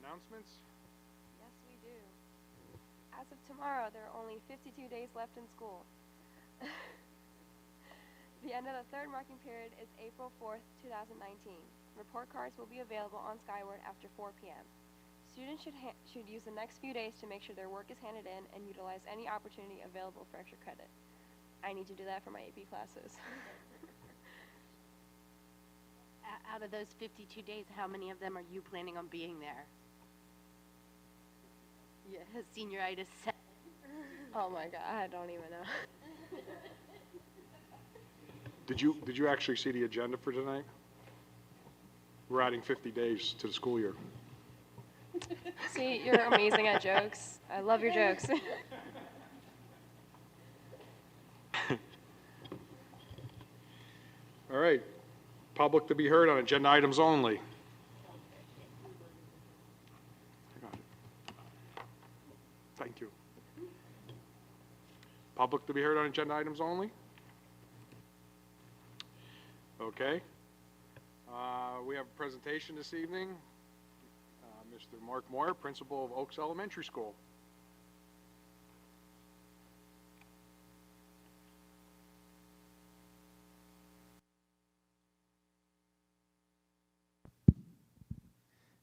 announcements? Yes, we do. As of tomorrow, there are only 52 days left in school. The end of the third marking period is April 4th, 2019. Report cards will be available on Skyward after 4 p.m. Students should use the next few days to make sure their work is handed in and utilize any opportunity available for extra credit. I need to do that for my AP classes. Out of those 52 days, how many of them are you planning on being there? Yeah, senioritis. Oh my god, I don't even know. Did you actually see the agenda for tonight? We're adding 50 days to the school year. See, you're amazing at jokes. I love your jokes. All right. Public to be heard on agenda items only. I got it. Thank you. Public to be heard on agenda items only? Okay. We have a presentation this evening. Mr. Mark Moyer, principal of Oaks Elementary School.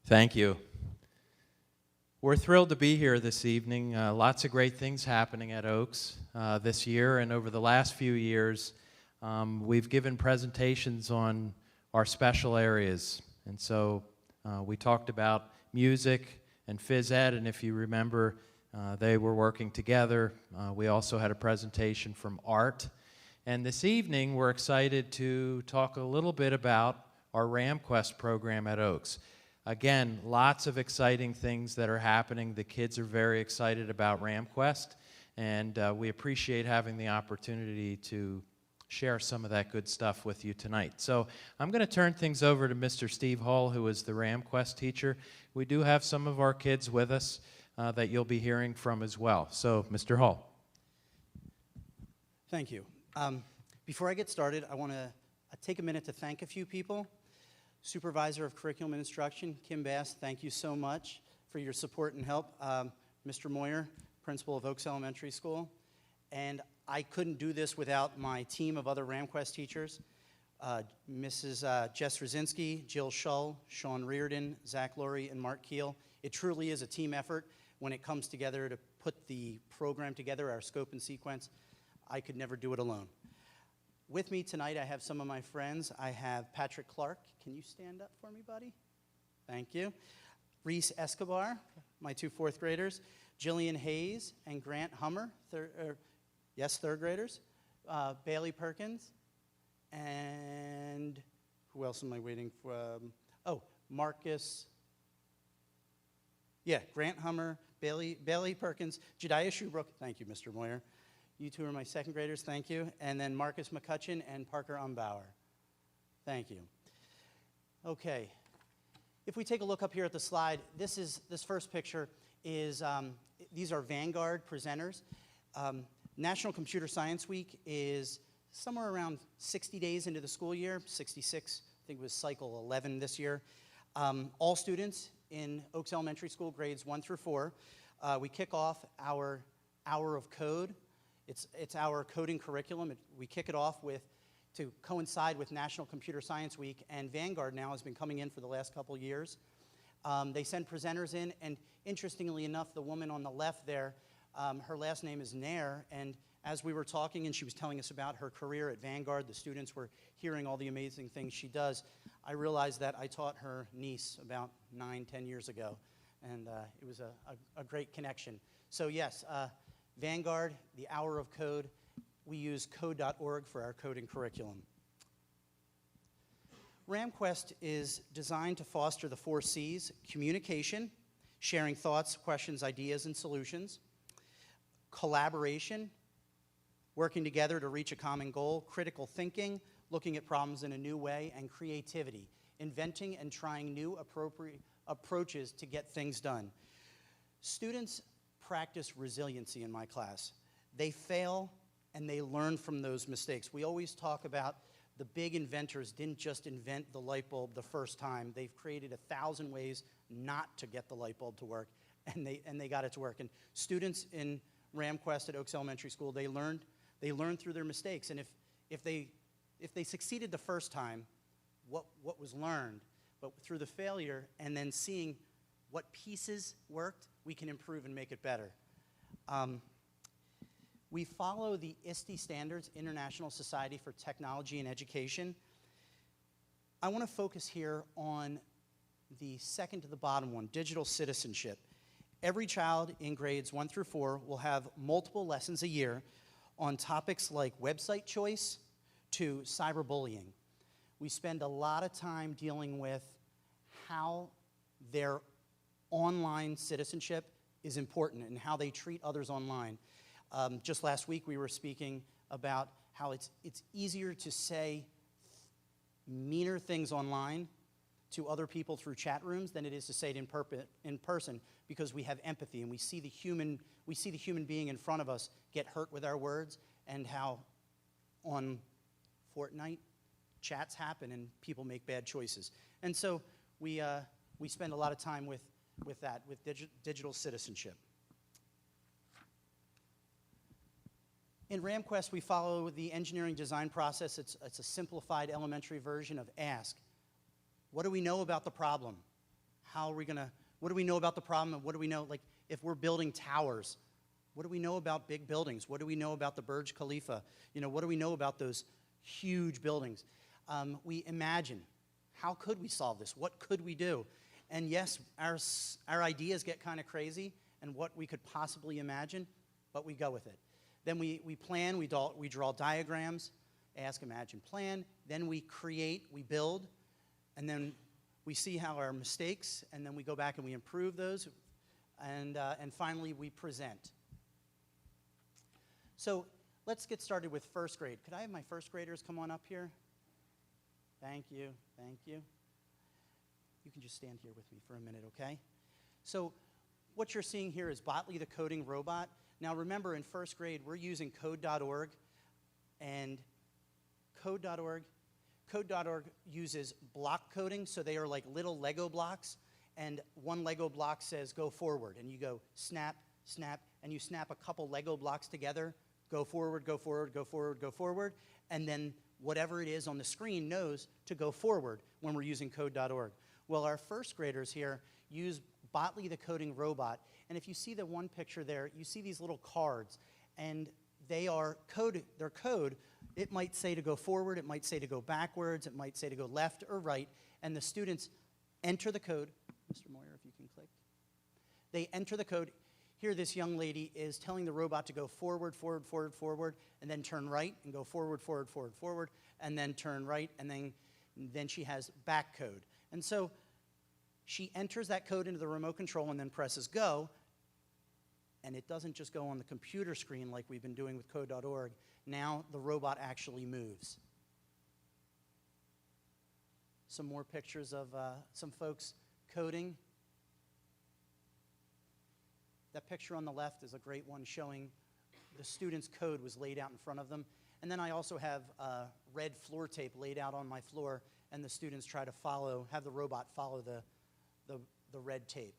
Thank you. We're thrilled to be here this evening. Lots of great things happening at Oaks this year, and over the last few years, we've given presentations on our special areas. And so we talked about music and phys ed, and if you remember, they were working together. We also had a presentation from art. And this evening, we're excited to talk a little bit about our RamQuest program at Oaks. Again, lots of exciting things that are happening. The kids are very excited about RamQuest, and we appreciate having the opportunity to share some of that good stuff with you tonight. So I'm going to turn things over to Mr. Steve Hall, who is the RamQuest teacher. We do have some of our kids with us that you'll be hearing from as well. So, Mr. Hall. Thank you. Before I get started, I want to take a minute to thank a few people. Supervisor of Curriculum and Instruction, Kim Bass, thank you so much for your support and help. Mr. Moyer, principal of Oaks Elementary School. And I couldn't do this without my team of other RamQuest teachers. Mrs. Jess Rosinski, Jill Shull, Sean Reardon, Zach Laurie, and Mark Keel. It truly is a team effort when it comes together to put the program together, our scope and sequence. I could never do it alone. With me tonight, I have some of my friends. I have Patrick Clark. Can you stand up for me, buddy? Thank you. Reese Escobar, my two fourth graders. Jillian Hayes and Grant Hummer, third graders. Bailey Perkins. And who else am I waiting for? Marcus. Yeah, Grant Hummer, Bailey Perkins, Jediah Shubrook. Thank you, Mr. Moyer. You two are my second graders, thank you. And then Marcus McCutcheon and Parker Umbauer. Thank you. Okay, if we take a look up here at the slide, this first picture is, these are Vanguard presenters. National Computer Science Week is somewhere around 60 days into the school year, 66, I think it was cycle 11 this year. All students in Oaks Elementary School, grades 1 through 4, we kick off our Hour of Code. It's our coding curriculum. We kick it off to coincide with National Computer Science Week, and Vanguard now has been coming in for the last couple years. They send presenters in, and interestingly enough, the woman on the left there, her last name is Nair, and as we were talking and she was telling us about her career at Vanguard, the students were hearing all the amazing things she does, I realized that I taught her niece about 9-10 years ago, and it was a great connection. So yes, Vanguard, the Hour of Code, we use code.org for our coding curriculum. RamQuest is designed to foster the 4 C's: communication, sharing thoughts, questions, ideas, and solutions; collaboration, working together to reach a common goal; critical thinking, looking at problems in a new way; and creativity, inventing and trying new appropriate approaches to get things done. Students practice resiliency in my class. They fail and they learn from those mistakes. We always talk about the big inventors didn't just invent the light bulb the first time. They've created 1,000 ways not to get the light bulb to work, and they got it to work. And students in RamQuest at Oaks Elementary School, they learned through their mistakes. And if they succeeded the first time, what was learned, but through the failure and then seeing what pieces worked, we can improve and make it better. We follow the ISTE standards, International Society for Technology and Education. I want to focus here on the second to the bottom one, digital citizenship. Every child in grades 1 through 4 will have multiple lessons a year on topics like website choice to cyberbullying. We spend a lot of time dealing with how their online citizenship is important and how they treat others online. Just last week we were speaking about how it's easier to say meaner things online to other people through chat rooms than it is to say it in person, because we have empathy and we see the human being in front of us get hurt with our words, and how on Fortnite chats happen and people make bad choices. And so we spend a lot of time with that, with digital citizenship. In RamQuest, we follow the engineering design process. It's a simplified elementary version of ASK. What do we know about the problem? What do we know about the problem, and what do we know, like, if we're building towers, what do we know about big buildings? What do we know about the Burj Khalifa? What do we know about those huge buildings? We imagine, how could we solve this? What could we do? And yes, our ideas get kind of crazy and what we could possibly imagine, but we go with it. Then we plan, we draw diagrams, ask, imagine, plan. Then we create, we build, and then we see how our mistakes, and then we go back and we improve those, and finally we present. So let's get started with first grade. Could I have my first graders come on up here? Thank you, thank you. You can just stand here with me for a minute, okay? So what you're seeing here is Botley the coding robot. Now remember, in first grade, we're using code.org, and code.org uses block coding, so they are like little Lego blocks, and one Lego block says go forward, and you go snap, snap, and you snap a couple Lego blocks together, go forward, go forward, go forward, go forward, and then whatever it is on the screen knows to go forward when we're using code.org. Well, our first graders here use Botley the coding robot, and if you see the one picture there, you see these little cards, and they are code. They're code. It might say to go forward, it might say to go backwards, it might say to go left or right, and the students enter the code. Mr. Moyer, if you can click. They enter the code. Here this young lady is telling the robot to go forward, forward, forward, forward, and then turn right, and go forward, forward, forward, forward, and then turn right, and then she has back code. And so she enters that code into the remote control and then presses go, and it doesn't just go on the computer screen like we've been doing with code.org. Now the robot actually moves. Some more pictures of some folks coding. That picture on the left is a great one showing the students' code was laid out in front of them. And then I also have red floor tape laid out on my floor, and the students try to have the robot follow the red tape.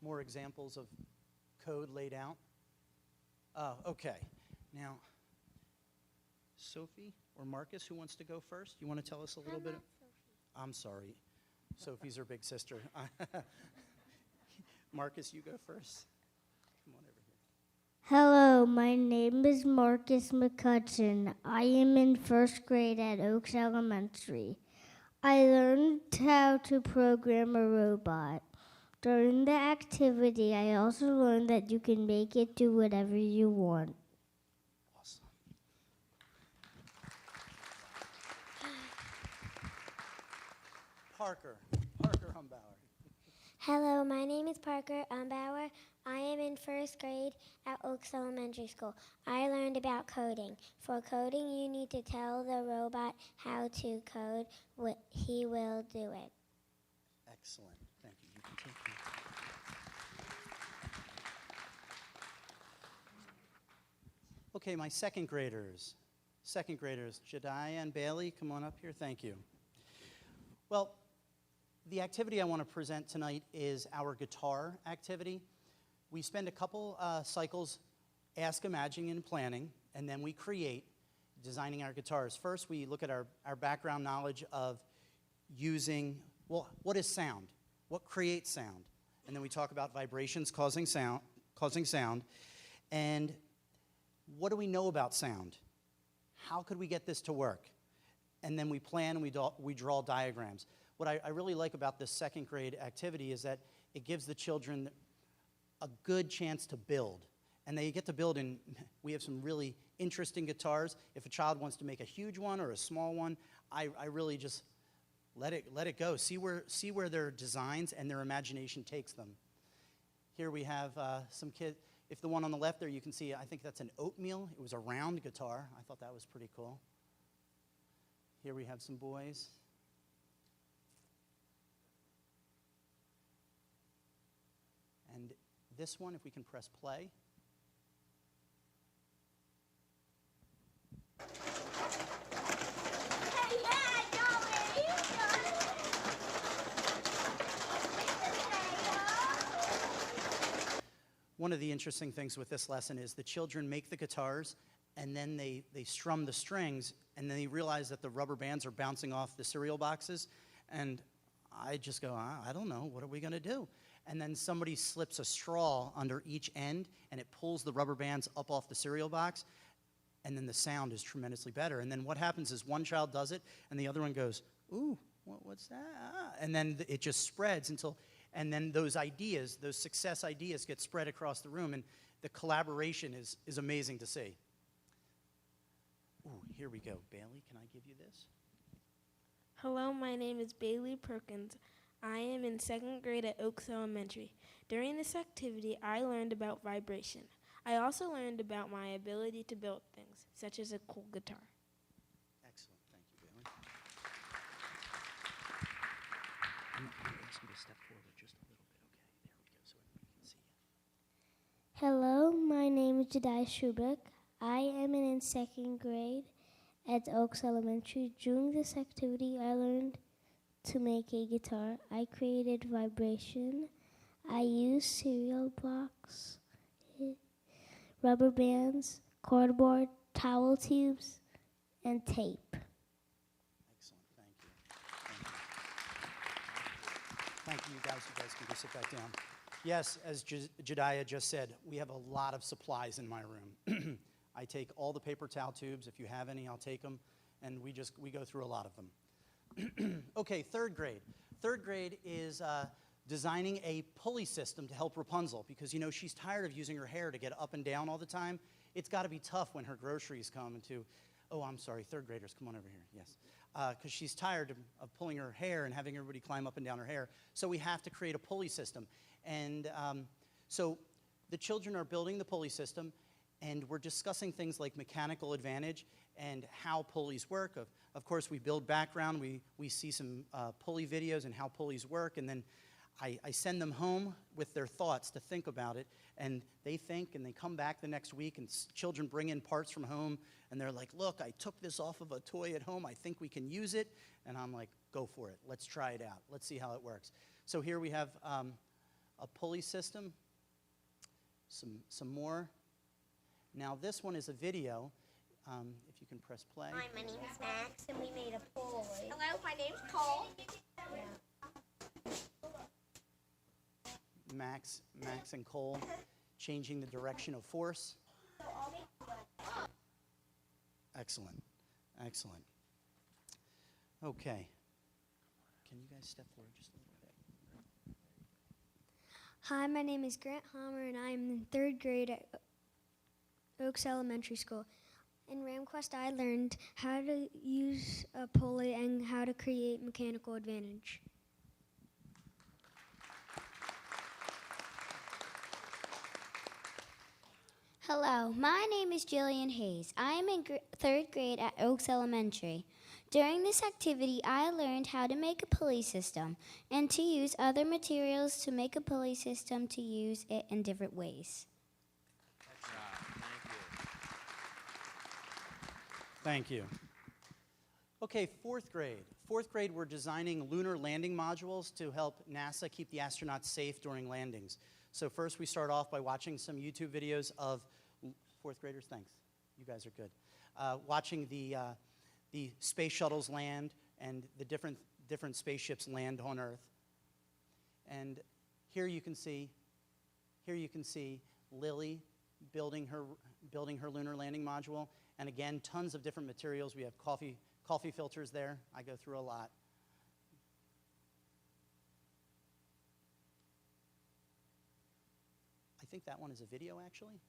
More examples of code laid out. Oh, okay. Now, Sophie or Marcus, who wants to go first? You want to tell us a little bit? I'm sorry. Sophie's her big sister. Marcus, you go first. Come on over here. Hello, my name is Marcus McCutcheon. I am in first grade at Oaks Elementary. I learned how to program a robot. During the activity, I also learned that you can make it do whatever you want. Awesome. Parker Humbauer. Hello, my name is Parker Umbauer. I am in first grade at Oaks Elementary School. I learned about coding. For coding, you need to tell the robot how to code. He will do it. Excellent. Thank you. You can take Okay, my second graders. Second graders, Jediah and Bailey, come on up here. Thank you. Well, the activity I want to present tonight is our guitar activity. We spend a couple cycles ask, imagining, and planning, and then we create, designing our guitars. First, we look at our background knowledge of using, well, what is sound? What creates sound? And then we talk about vibrations causing sound. And what do we know about sound? How could we get this to work? And then we plan and we draw diagrams. What I really like about this second grade activity is that it gives the children a good chance to build. And they get to build, and we have some really interesting guitars. If a child wants to make a huge one or a small one, I really just let it go. See where their designs and their imagination takes them. Here we have some kids. If the one on the left there, you can see, I think that's an oatmeal. It was a round guitar. I thought that was pretty cool. Here we have some boys. And this one, if we can press play. One of the interesting things with this lesson is the children make the guitars, and then they strum the strings, and then they realize that the rubber bands are bouncing off the cereal boxes, and I just go, I don't know, what are we going to do? And then somebody slips a straw under each end, and it pulls the rubber bands up off the cereal box, and then the sound is tremendously better. And then what happens is one child does it, and the other one goes, ooh, what's that? And then it just spreads until... And then those ideas, those success ideas get spread across the room, and the collaboration is amazing to see. Ooh, here we go. Bailey, can I give you this? Hello, my name is Bailey Perkins. I am in second grade at Oaks Elementary. During this activity, I learned about vibration. I also learned about my ability to build things, such as a cool guitar. Excellent. Thank you, Bailey. Ask you to step forward just a little bit. Okay, there we go, so everybody can see you. Hello, my name is Jediah Schubeck. I am in second grade at Oaks Elementary. During this activity, I learned to make a guitar. I created vibration. I used cereal box, rubber bands, cardboard, towel tubes, and tape. Excellent, thank you. Thank you, you guys. You guys can go sit back down. Yes, as Jediah just said, we have a lot of supplies in my room. I take all the paper towel tubes. If you have any, I'll take them. And we go through a lot of them. Okay, third grade. Third grade is designing a pulley system to help Rapunzel because, you know, she's tired of using her hair to get up and down all the time. It's got to be tough when her groceries come to, oh, I'm sorry, third graders, come on over here, yes. Because she's tired of pulling her hair and having everybody climb up and down her hair. So we have to create a pulley system. And so the children are building the pulley system, and we're discussing things like mechanical advantage and how pulleys work. Of course, we build background. We see some pulley videos and how pulleys work, and then I send them home with their thoughts to think about it, and they think, and they come back the next week, and children bring in parts from home, and they're like, look, I took this off of a toy at home. I think we can use it. And I'm like, go for it. Let's try it out. Let's see how it works. So here we have a pulley system, some more. Now this one is a video. If you can press play. Hi, my name is Max, and we made a pulley. Hello, my name's Cole. Max and Cole changing the direction of force. Excellent. Excellent. Okay. Can you guys step forward just a little bit? Hi, my name is Grant Homer, and I'm in third grade at Oaks Elementary School. In RamQuest, I learned how to use a pulley and how to create mechanical advantage. Hello, my name is Jillian Hayes. I am in third grade at Oaks Elementary. During this activity, I learned how to make a pulley system and to use other materials to make a pulley system to use it in different ways. Thank you. Okay, fourth grade. Fourth grade, we're designing lunar landing modules to help NASA keep the astronauts safe during landings. So first we start off by watching some YouTube videos of fourth graders. Thanks. You guys are good. Watching the space shuttles land and the different spaceships land on Earth. And here you can see Lily building her lunar landing module. And again, tons of different materials. We have coffee filters there. I go through a lot. I think that one is a video, actually.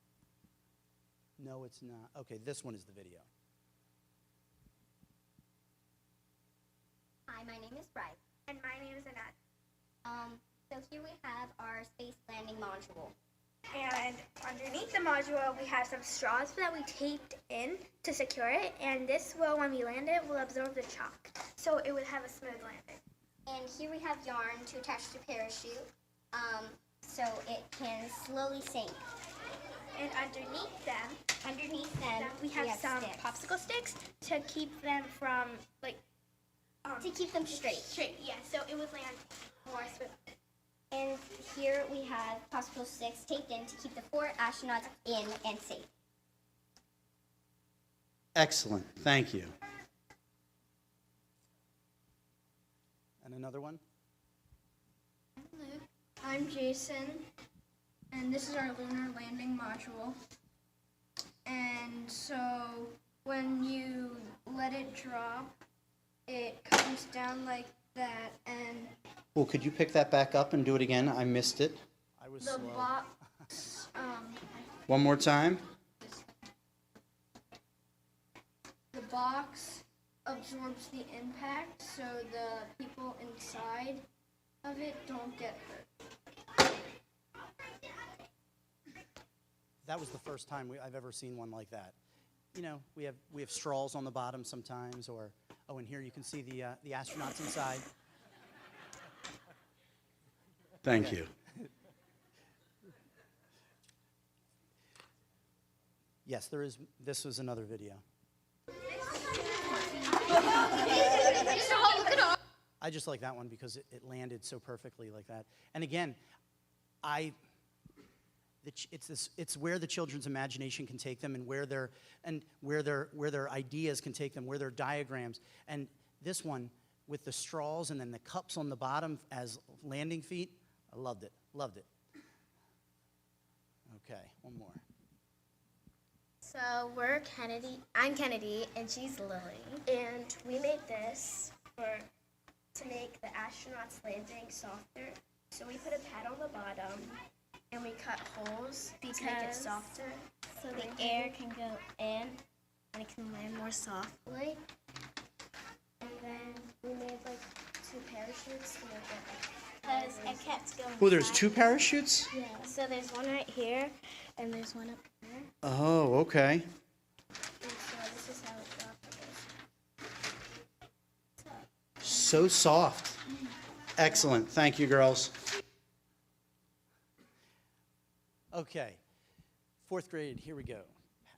No, it's not. Okay, this one is the video. Hi, my name is Bryce. And my name is Annette. So here we have our space landing module. And underneath the module, we have some straws that we taped in to secure it. And this will, when we land it, will absorb the chalk. So it would have a smooth landing. And here we have yarn to attach to parachute, so it can slowly sink. And underneath them, we have some sticks. popsicle sticks to keep them from, To keep them straight. straight. Yeah, so it would land more smooth. And here we have popsicle sticks taped in to keep the 4 astronauts in and safe. Excellent. Thank you. And another one? I'm Luke. I'm Jason. And this is our lunar landing module. And so when you let it drop, it comes down like that, and Well, could you pick that back up and do it again? I missed it. I was the slow. box, One more time. the box absorbs the impact, so the people inside of it don't get hurt. That was the first time I've ever seen one like that. You know, we have straws on the bottom sometimes, or and here you can see the astronauts inside. Thank you. Yes, there is. This was another video. I just like that one because it landed so perfectly like that. And again, it's where the children's imagination can take them, and where their ideas can take them, where their diagrams. And this one with the straws and then the cups on the bottom as landing feet, I loved it. Loved it. Okay, one more. So we're Kennedy. I'm Kennedy, and she's Lily. And we made this to make the astronauts' landing softer. So we put a pad on the bottom, and we cut holes to make it softer, So the air can go in and it can land more softly. and then we made 2 parachutes to make it. Because it kept going. Oh, there's 2 parachutes? Yeah. So there's one right here, and there's one up there. Oh, okay. And so this is how it dropped. So soft. Excellent. Thank you, girls. Okay. 4th grade, here we go.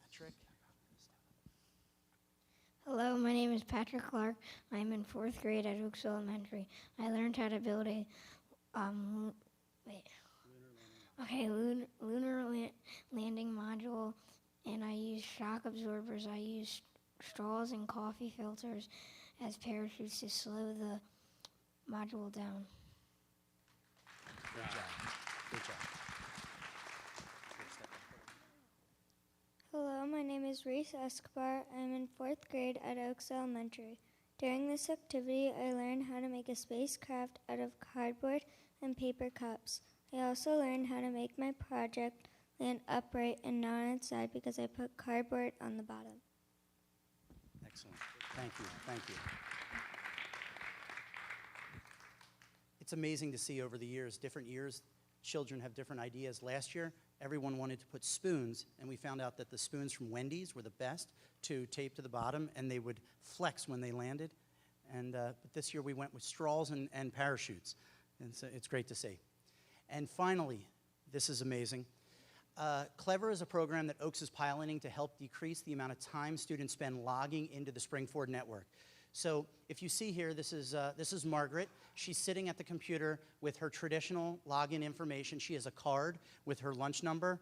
Patrick. Hello, my name is Patrick Clark. I'm in 4th grade at Oaks Elementary. I learned how to build a lunar landing module, and I used shock absorbers. I used straws and coffee filters as parachutes to slow the module down. Good job. Good job. Hello, my name is Reese Escobar. I'm in 4th grade at Oaks Elementary. During this activity, I learned how to make a spacecraft out of cardboard and paper cups. I also learned how to make my project land upright and not on its side because I put cardboard on the bottom. Excellent. Thank you. Thank you. It's amazing to see over the years, different years, children have different ideas. Last year, everyone wanted to put spoons, and we found out that the spoons from Wendy's were the best to tape to the bottom, and they would flex when they landed. And but this year we went with straws and parachutes, and so it's great to see. And finally, this is amazing. Clever is a program that Oaks is piloting to help decrease the amount of time students spend logging into the Springford network. So if you see here, this is Margaret. She's sitting at the computer with her traditional login information. She has a card with her lunch number.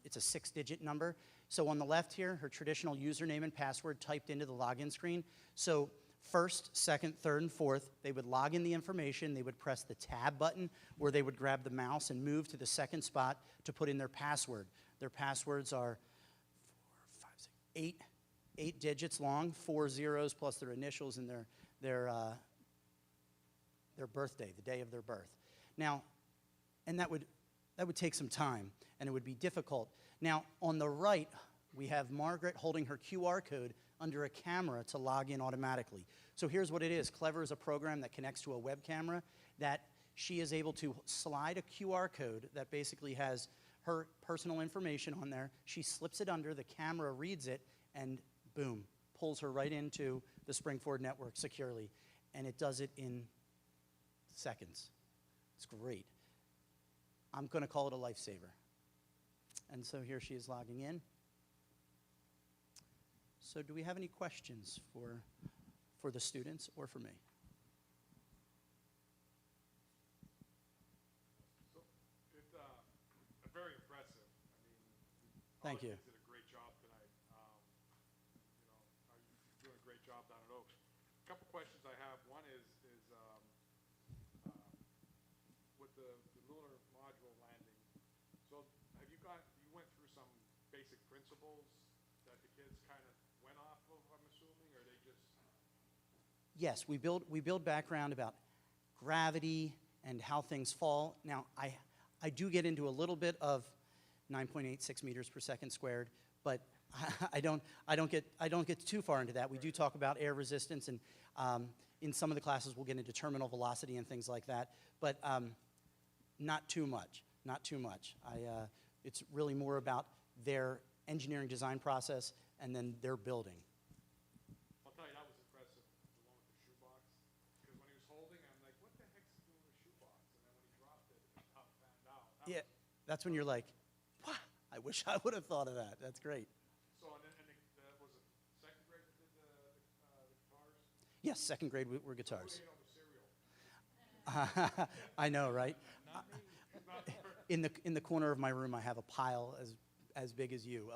It's a 6-digit number. So on the left here, her traditional username and password typed into the login screen. So first, second, third, and fourth, they would log in the information. They would press the tab button, or they would grab the mouse and move to the second spot to put in their password. Their passwords are 8 digits long, 4 zeros plus their initials and their birthday, the day of their birth. Now, and that would take some time, and it would be difficult. Now, on the right, we have Margaret holding her QR code under a camera to log in automatically. So here's what it is. Clever is a program that connects to a web camera that she is able to slide a QR code that basically has her personal information on there. She slips it under, the camera reads it, and boom, pulls her right into the Springford network securely. And it does it in seconds. It's great. I'm going to call it a lifesaver. And so here she is logging in. So do we have any questions for the students or for me? So it's very impressive. I mean, Thank you. Did a great job tonight. You're doing a great job down at Oaks. A couple questions I have. One is with the lunar module landing. So you went through some basic principles that the kids kind of went off of, I'm assuming, or they just? Yes, we build background about gravity and how things fall. Now, I do get into a little bit of 9.86 meters per second squared, but I don't get too far into that. We do talk about air resistance, and in some of the classes we'll get into terminal velocity and things like that, but not too much. Not too much. It's really more about their engineering design process and then their building. I'll tell you, that was impressive, the one with the shoebox. Because when he was holding it, I'm like, what the heck's he doing with a shoebox? And then when he dropped it, I found out. Yeah, that's when you're like, wow, I wish I would have thought of that. That's great. So, and then was it second grade that did the guitars? Yes, second grade were guitars. Who ate all the cereal? I know, right? Not me. Not her. In the corner of my room, I have a pile as big as you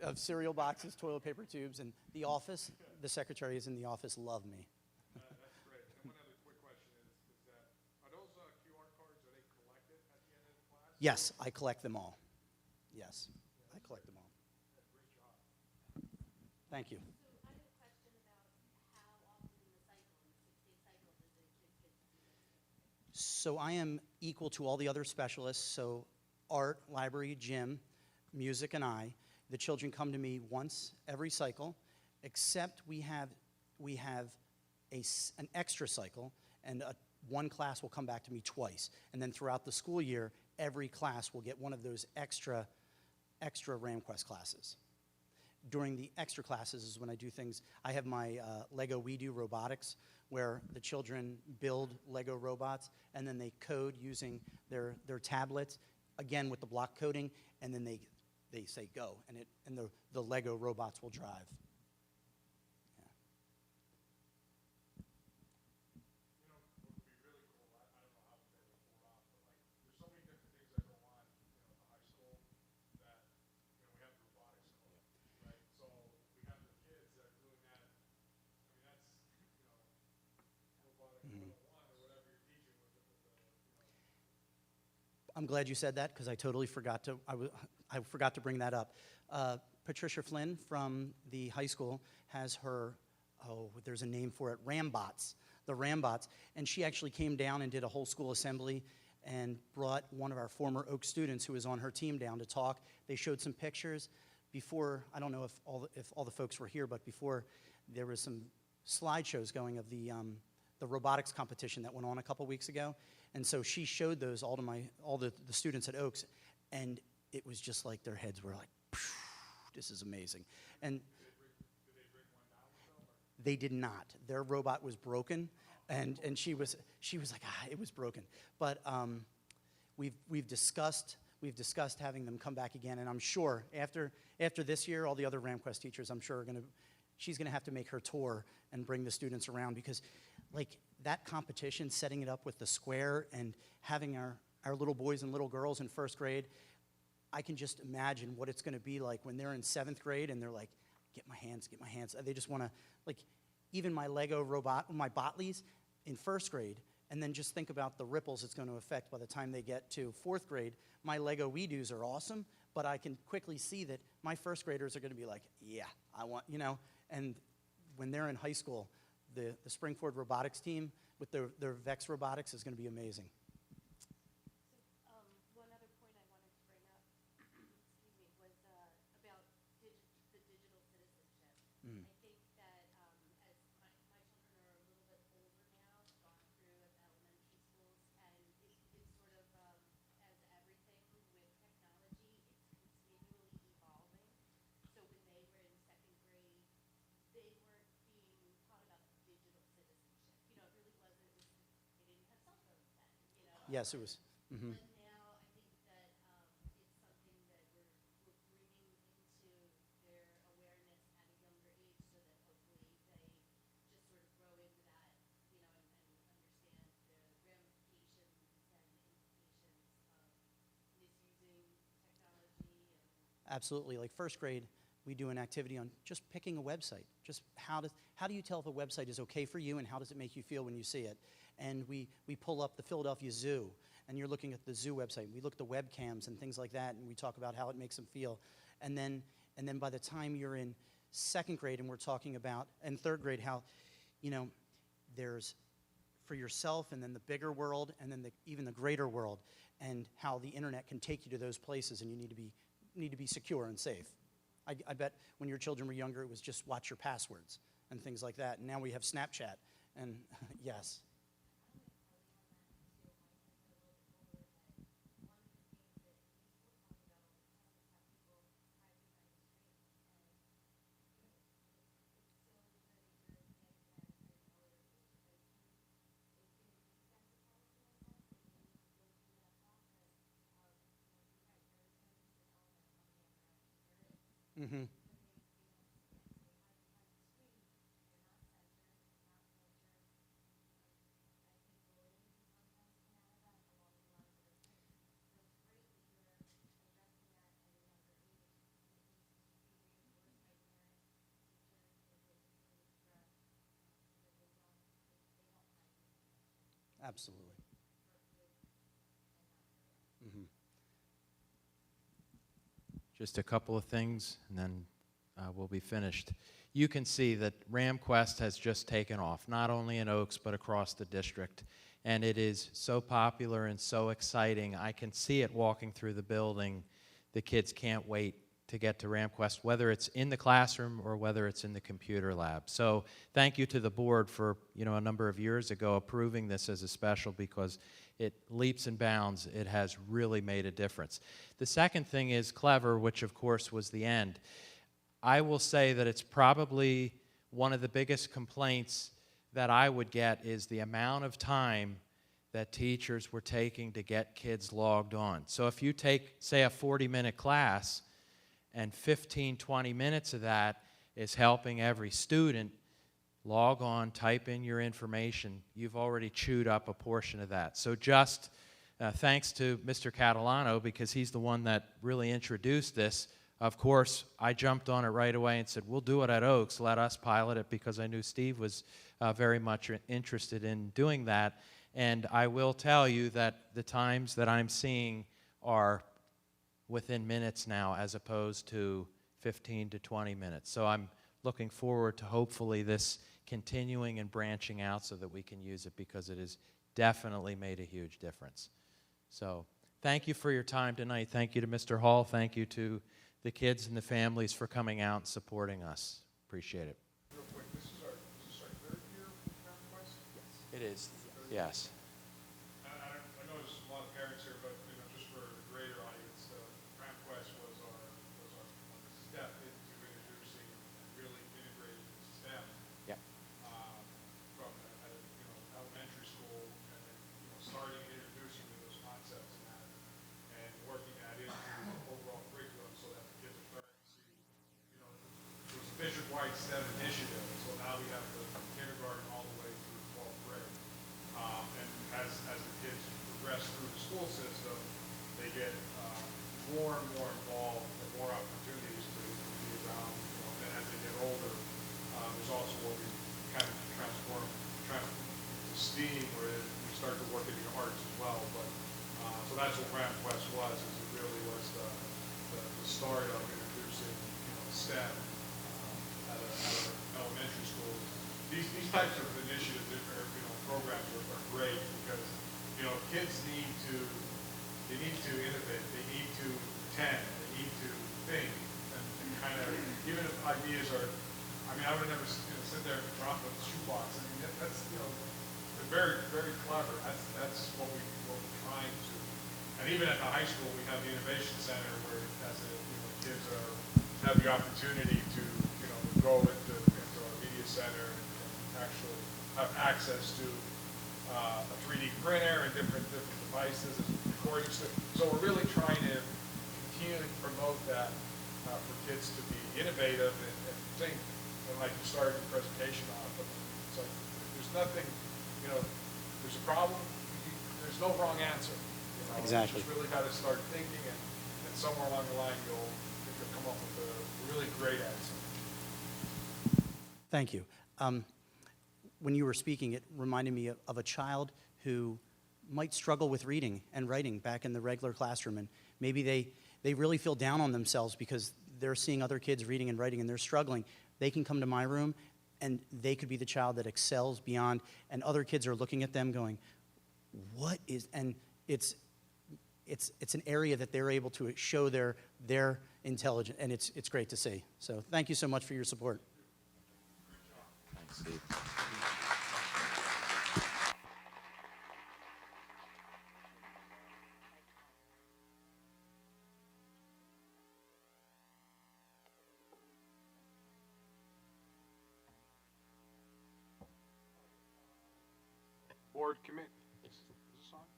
of cereal boxes, toilet paper tubes, and the office. The secretaries in the office love me. That's great. And one other quick question is that, are those QR cards, are they collected at the end of the class? Yes, I collect them all. Yes, I collect them all. Great job. Thank you. So I have a question about how often in the cycle, in the 6-day cycle, does a kid get to do this? So I am equal to all the other specialists, so art, library, gym, music, and I. The children come to me once every cycle, except we have an extra cycle, and one class will come back to me twice. And then throughout the school year, every class will get one of those extra RamQuest classes. During the extra classes is when I do things. I have my Lego We Do robotics, where the children build Lego robots, and then they code using their tablets, again with the block coding, and then they say go, and the Lego robots will drive. Yeah. You know, what would be really cool, I don't know how they would pull off, but like, there's so many different things that go on, at the high school that, we have the robotics club, right? So we have the kids that are doing that. I mean, that's, robotic 101 or whatever you're teaching with I'm glad you said that, because I totally forgot to. I forgot to bring that up. Patricia Flynn from the high school has her, there's a name for it, Rambots, the Rambots, and she actually came down and did a whole school assembly and brought one of our former Oak students who was on her team down to talk. They showed some pictures before. I don't know if all the folks were here, but before there was some slideshows going of the robotics competition that went on a couple weeks ago, and so she showed those all to all the students at Oaks, and it was just like their heads were like, this is amazing. And did they bring one down with them? they did not. Their robot was broken, and she was like, it was broken. But we've discussed we've discussed having them come back again, and I'm sure after this year, all the other RamQuest teachers, I'm sure, she's going to have to make her tour and bring the students around, because like that competition, setting it up with the square and having our little boys and little girls in first grade, I can just imagine what it's going to be like when they're in 7th grade and they're like, get my hands. They just want to, like, even my Lego robot, my Botleys in first grade, and then just think about the ripples it's going to affect by the time they get to 4th grade. My Lego We-Dos are awesome, but I can quickly see that my first graders are going to be like, yeah, I want, and when they're in high school, the Springford robotics team with their Vex robotics is going to be amazing. One other point I wanted to bring up, was about the digital citizenship. Mm. I think that as my children are a little bit older now, gone through elementary schools, and it's sort of, as everything with technology, it's continually evolving. So when they were in 2nd grade, they weren't being taught about digital citizenship. It really wasn't, they didn't have cell phones then, Yes, it was. Mm-hmm. But now I think that it's something that we're bringing into their awareness at a younger age, so that hopefully they just sort of grow into that, and understand the ramifications and implications of misusing technology. Absolutely. Like first grade, we do an activity on just picking a website. Just how do you tell if a website is okay for you, and how does it make you feel when you see it? And we pull up the Philadelphia Zoo, and you're looking at the zoo website. We look at the webcams and things like that, and we talk about how it makes them feel. And then by the time you're in 2nd grade, and we're talking about, and 3rd grade, how, there's for yourself, and then the bigger world, and then even the greater world, and how the internet can take you to those places, and you need to be secure and safe. I bet when your children were younger, it was just watch your passwords and things like that. And now we have Snapchat, and yes. Mm-hmm. Absolutely. Mm-hmm. Just a couple of things, and then we'll be finished. You can see that RamQuest has just taken off, not only in Oaks, but across the district. And it is so popular and so exciting. I can see it walking through the building. The kids can't wait to get to RamQuest, whether it's in the classroom or whether it's in the computer lab. So thank you to the board for, a number of years ago approving this as a special, because it leaps and bounds. It has really made a difference. The second thing is Clever, which of course was the end. I will say that it's probably one of the biggest complaints that I would get is the amount of time that teachers were taking to get kids logged on. So if you take, say, a 40-minute class, and 15, 20 minutes of that is helping every student log on, type in your information, you've already chewed up a portion of that. So just thanks to Mr. Catalano, because he's the one that really introduced this. Of course, I jumped on it right away and said, we'll do it at Oaks, let us pilot it, because I knew Steve was very much interested in doing that. And I will tell you that the times that I'm seeing are within minutes now, as opposed to 15 to 20 minutes. So I'm looking forward to hopefully this continuing and branching out so that we can use it, because it has definitely made a huge difference. So thank you for your time tonight. Thank you to Mr. Hall. Thank you to the kids and the families for coming out and supporting us. Appreciate it. Real quick, this is our 3rd year RamQuest? It is, yes. I know there's a lot of parents here, but just for the greater audience, RamQuest was our step into introducing and really integrating STEM. Yep. From elementary school, and then starting introducing those concepts and working at it STEM initiative. So now we have the from kindergarten all the way through 12th grade. And as the kids progress through the school system, they get more and more involved and more opportunities to be around. And as they get older, there's also what we kind of transform into STEAM, where we start to work in the arts as well. But so that's what Ram Quest was. Is it really was the start of introducing STEM at our elementary schools. These types of initiatives or programs are great because kids need to innovate. They need to pretend. They need to think and kind of even if ideas are. I mean, I would never sit there and drop a shoebox. I mean, that's they're very very clever. That's what we're trying to. And even at the high school, we have the Innovation Center where kids have the opportunity to go into our media center and actually have access to a 3D printer and different devices and recording stuff. So we're really trying to continue to promote that for kids to be innovative and think. And like you started the presentation off, but it's like there's nothing, there's a problem, there's no wrong answer. Exactly. You just really got to start thinking, and somewhere along the line you'll come up with a really great answer. Thank you. When you were speaking, it reminded me of a child who might struggle with reading and writing back in the regular classroom, and maybe they really feel down on themselves because they're seeing other kids reading and writing and they're struggling. They can come to my room and they could be the child that excels beyond, and other kids are looking at them going, what is, and it's an area that they're able to show their intelligence, and it's great to see. So thank you so much for your support. Thanks, Steve.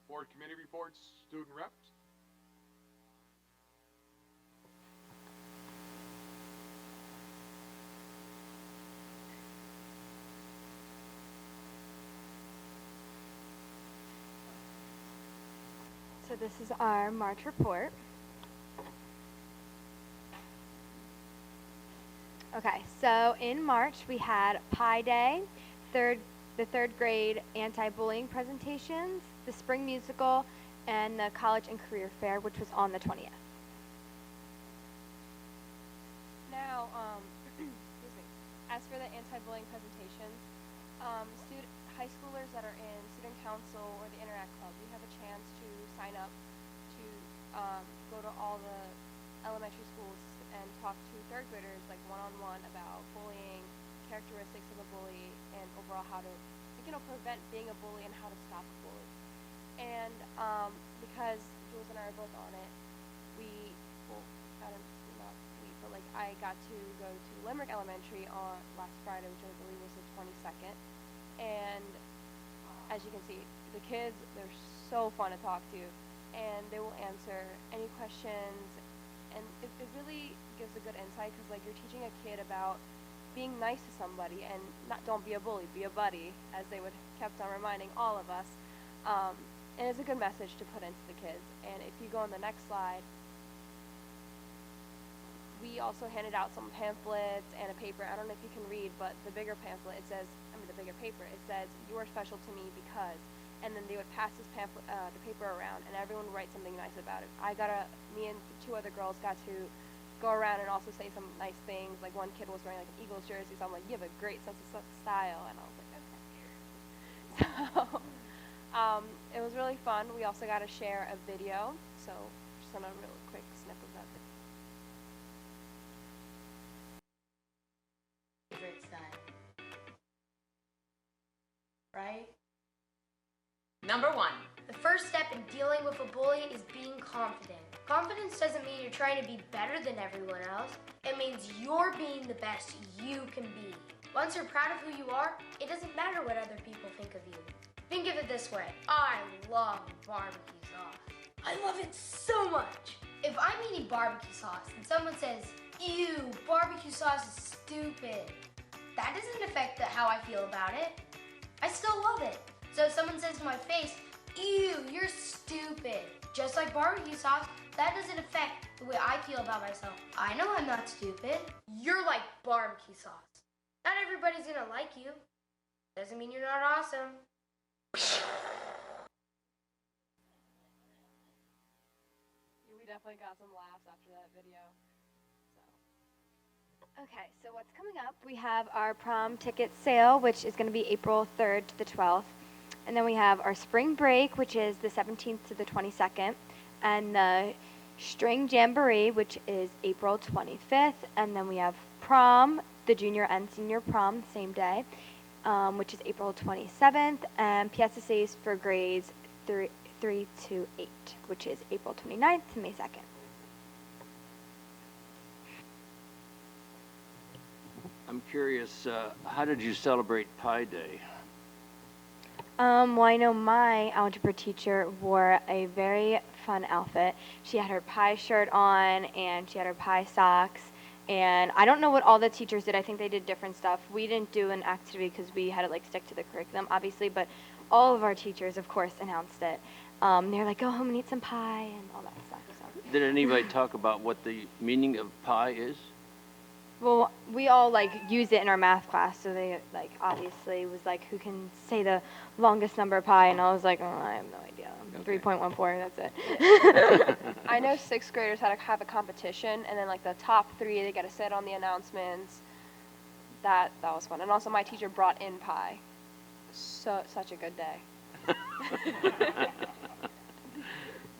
Board committee reports, student reps. So this is our March report. Okay, so in March we had Pi Day, the third grade anti-bullying presentations, the spring musical, and the college and career fair, which was on the 20th. Now, excuse me. As for the anti-bullying presentations, high schoolers that are in student council or the Interact Club, we have a chance to sign up to go to all the elementary schools and talk to third graders, like one-on-one, about bullying, characteristics of a bully, and overall how to, prevent being a bully and how to stop a bully. And because Jules and I are both on it, I got to go to Limerick Elementary on last Friday, which I believe was the 22nd. And as you can see, the kids, they're so fun to talk to, and they will answer any questions. And it really gives a good insight because, you're teaching a kid about being nice to somebody and don't be a bully, be a buddy, as they would kept on reminding all of us. And it's a good message to put into the kids. And if you go on the next slide, we also handed out some pamphlets and a paper. I don't know if you can read, but the bigger pamphlet, the bigger paper, it says, "You are special to me because," and then they would pass this pamphlet, the paper around, and everyone would write something nice about it. Me and two other girls got to go around and also say some nice things. Like one kid was wearing an Eagles jersey, so I'm like, "You have a great sense of style," and I was like, okay. So, it was really fun. We also got to share a video, so just on a real quick snip of that video. Favorite son. Right? Number 1, the first step in dealing with a bully is being confident. Confidence doesn't mean you're trying to be better than everyone else. It means you're being the best you can be. Once you're proud of who you are, it doesn't matter what other people think of you. Think of it this way. I love barbecue sauce. I love it so much. If I'm eating barbecue sauce and someone says, "Ew, barbecue sauce is stupid," that doesn't affect how I feel about it. I still love it. So if someone says to my face, ew, you're stupid, just like barbecue sauce, that doesn't affect the way I feel about myself. I know I'm not stupid. You're like barbecue sauce. Not everybody's gonna like you. Doesn't mean you're not awesome. We definitely got some laughs after that video. Okay, so what's coming up? We have our prom ticket sale, which is going to be April 3rd to the 12th. And then we have our spring break, which is the 17th to the 22nd. And the string jamboree, which is April 25th. And then we have prom, the junior and senior prom, the same day, which is April 27th. And PSSAs for grades 3 to 8, which is April 29th to May 2nd. I'm curious, how did you celebrate Pi Day? Well, I know my algebra teacher wore a very fun outfit. She had her pie shirt on, and she had her pie socks. And I don't know what all the teachers did. I think they did different stuff. We didn't do an activity because we had to stick to the curriculum, obviously. But all of our teachers, of course, announced it. They're like, go home and eat some pie and all that stuff. So. Did anybody talk about what the meaning of pi is? Well, we all use it in our math class, so they obviously was who can say the longest number of pi, and I was like, oh, I have no idea. Okay. 3.14, that's it. I know 6th graders had to have a competition, and then the top 3, they got to sit on the announcements. That was fun, and also my teacher brought in pie. So such a good day.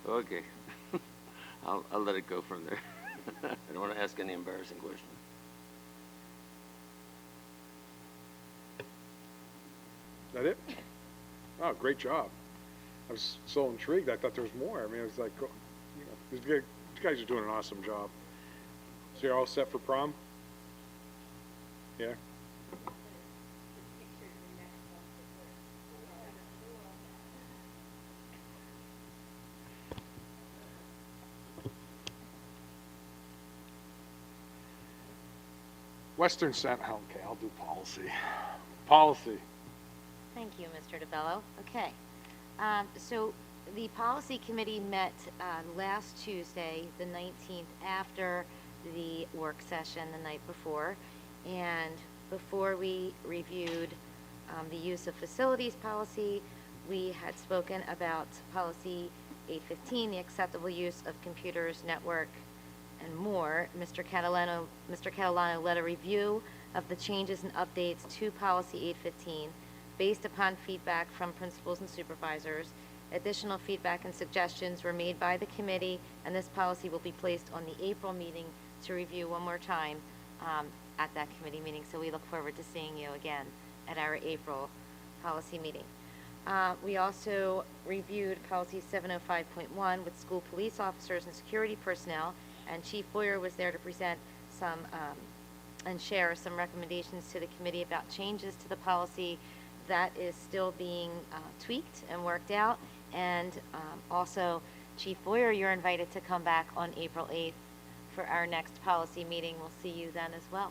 Okay, I'll let it go from there. I don't want to ask any embarrassing questions. Is that it? Oh, great job. I was so intrigued. I thought there was more. I mean, it was like, you guys are doing an awesome job. So you're all set for prom? Yeah? Western Center, okay, I'll do policy. Policy. Thank you, Mr. DeBello. Okay. So the policy committee met last Tuesday, the 19th, after the work session the night before. And before we reviewed the use of facilities policy, we had spoken about policy 815, the acceptable use of computers, network, and more. Mr. Catalano led a review of the changes and updates to policy 815 based upon feedback from principals and supervisors. Additional feedback and suggestions were made by the committee, and this policy will be placed on the April meeting to review one more time at that committee meeting. So we look forward to seeing you again at our April policy meeting. We also reviewed policy 705.1 with school police officers and security personnel, and Chief Boyer was there to present some and share some recommendations to the committee about changes to the policy that is still being tweaked and worked out. And also, Chief Boyer, you're invited to come back on April 8th for our next policy meeting. We'll see you then as well.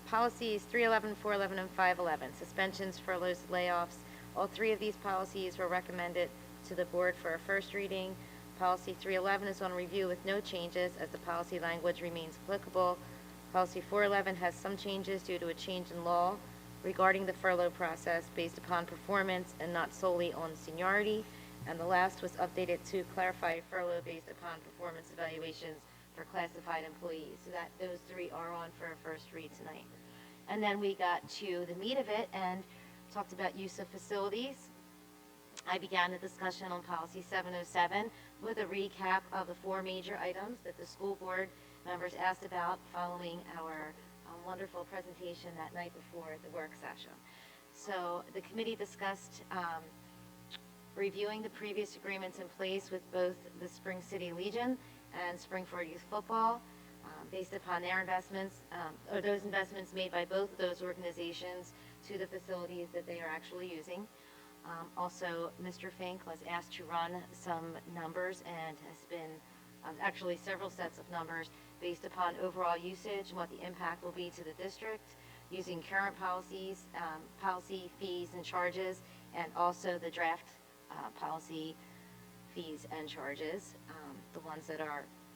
Policies 311, 411, and 511, suspensions, furloughs, layoffs. All 3 of these policies were recommended to the board for a first reading. Policy 311 is on review with no changes as the policy language remains applicable. Policy 411 has some changes due to a change in law regarding the furlough process based upon performance and not solely on seniority. And the last was updated to clarify furlough based upon performance evaluations for classified employees. So that those 3 are on for a first read tonight. And then we got to the meat of it and talked about use of facilities. I began the discussion on policy 707 with a recap of the 4 major items that the school board members asked about following our wonderful presentation that night before the work session. So the committee discussed reviewing the previous agreements in place with both the Spring City Legion and Springford Youth Football based upon their investments, or those investments made by both of those organizations to the facilities that they are actually using. Also, Mr. Fink was asked to run some numbers and has been actually several sets of numbers based upon overall usage and what the impact will be to the district. using current policies, policy fees and charges, and also the draft policy fees and charges, the ones that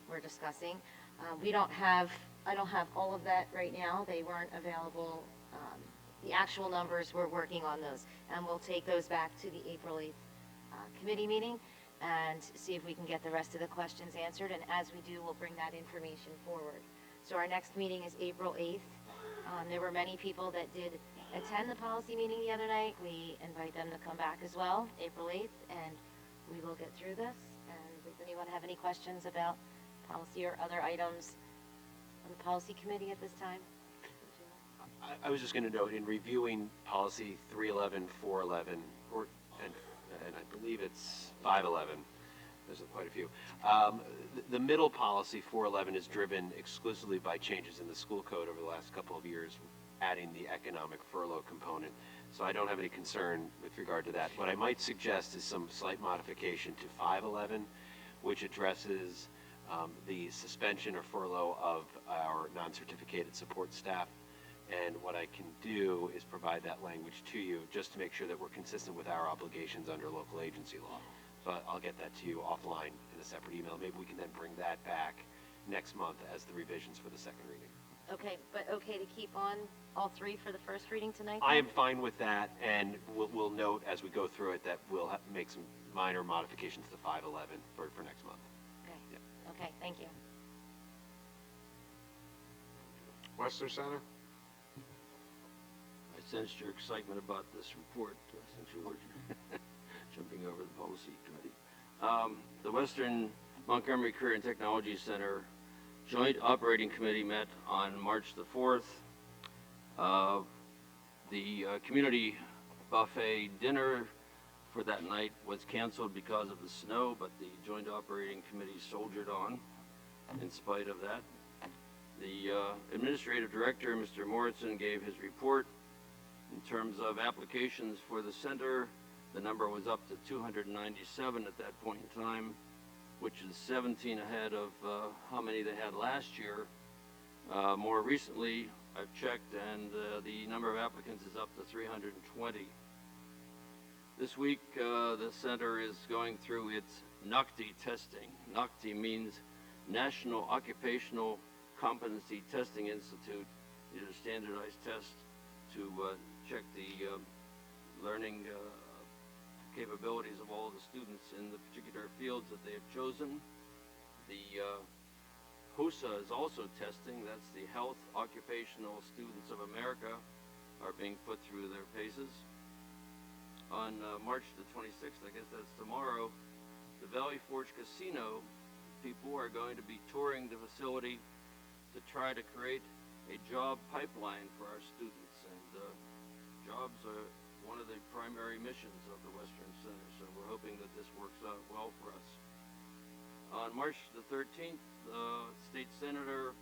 we're discussing. I don't have all of that right now. They weren't available. The actual numbers, we're working on those, and we'll take those back to the April 8th committee meeting and see if we can get the rest of the questions answered. And as we do, we'll bring that information forward. So our next meeting is April 8th. There were many people that did attend the policy meeting the other night. We invite them to come back as well, April 8th, and we will get through this. And does anyone have any questions about policy or other items on the policy committee at this time? I was just going to note, in reviewing policy 311, 411, and I believe it's 511, there's quite a few. The middle policy, 411, is driven exclusively by changes in the school code over the last couple of years, adding the economic furlough component. So I don't have any concern with regard to that. What I might suggest is some slight modification to 511, which addresses the suspension or furlough of our non-certificated support staff. And what I can do is provide that language to you just to make sure that we're consistent with our obligations under local agency law. So I'll get that to you offline in a separate email. Maybe we can then bring that back next month as the revisions for the second reading. Okay, but okay to keep on all three for the first reading tonight? I am fine with that, and we'll note as we go through it that we'll make some minor modifications to 511 for next month. Okay. Yeah. Okay, thank you. Western Center? I sensed your excitement about this report since you were jumping over the policy committee. The Western Montgomery Career and Technology Center Joint Operating Committee met on March the 4th. The community buffet dinner for that night was canceled because of the snow, but the Joint Operating Committee soldiered on in spite of that. The Administrative Director, Mr. Morrison, gave his report. In terms of applications for the center, the number was up to 297 at that point in time, which is 17 ahead of how many they had last year. More recently, I've checked, and the number of applicants is up to 320. This week, the center is going through its NOCTI testing. NOCTI means National Occupational Competency Testing Institute. It is a standardized test to check the learning capabilities of all the students in the particular fields that they have chosen. The HOSA is also testing. That's the Health Occupational Students of America are being put through their paces. On March the 26th, I guess that's tomorrow, the Valley Forge Casino people are going to be touring the facility to try to create a job pipeline for our students. And jobs are one of the primary missions of the Western Center, so we're hoping that this works out well for us. On March the 13th, State Senator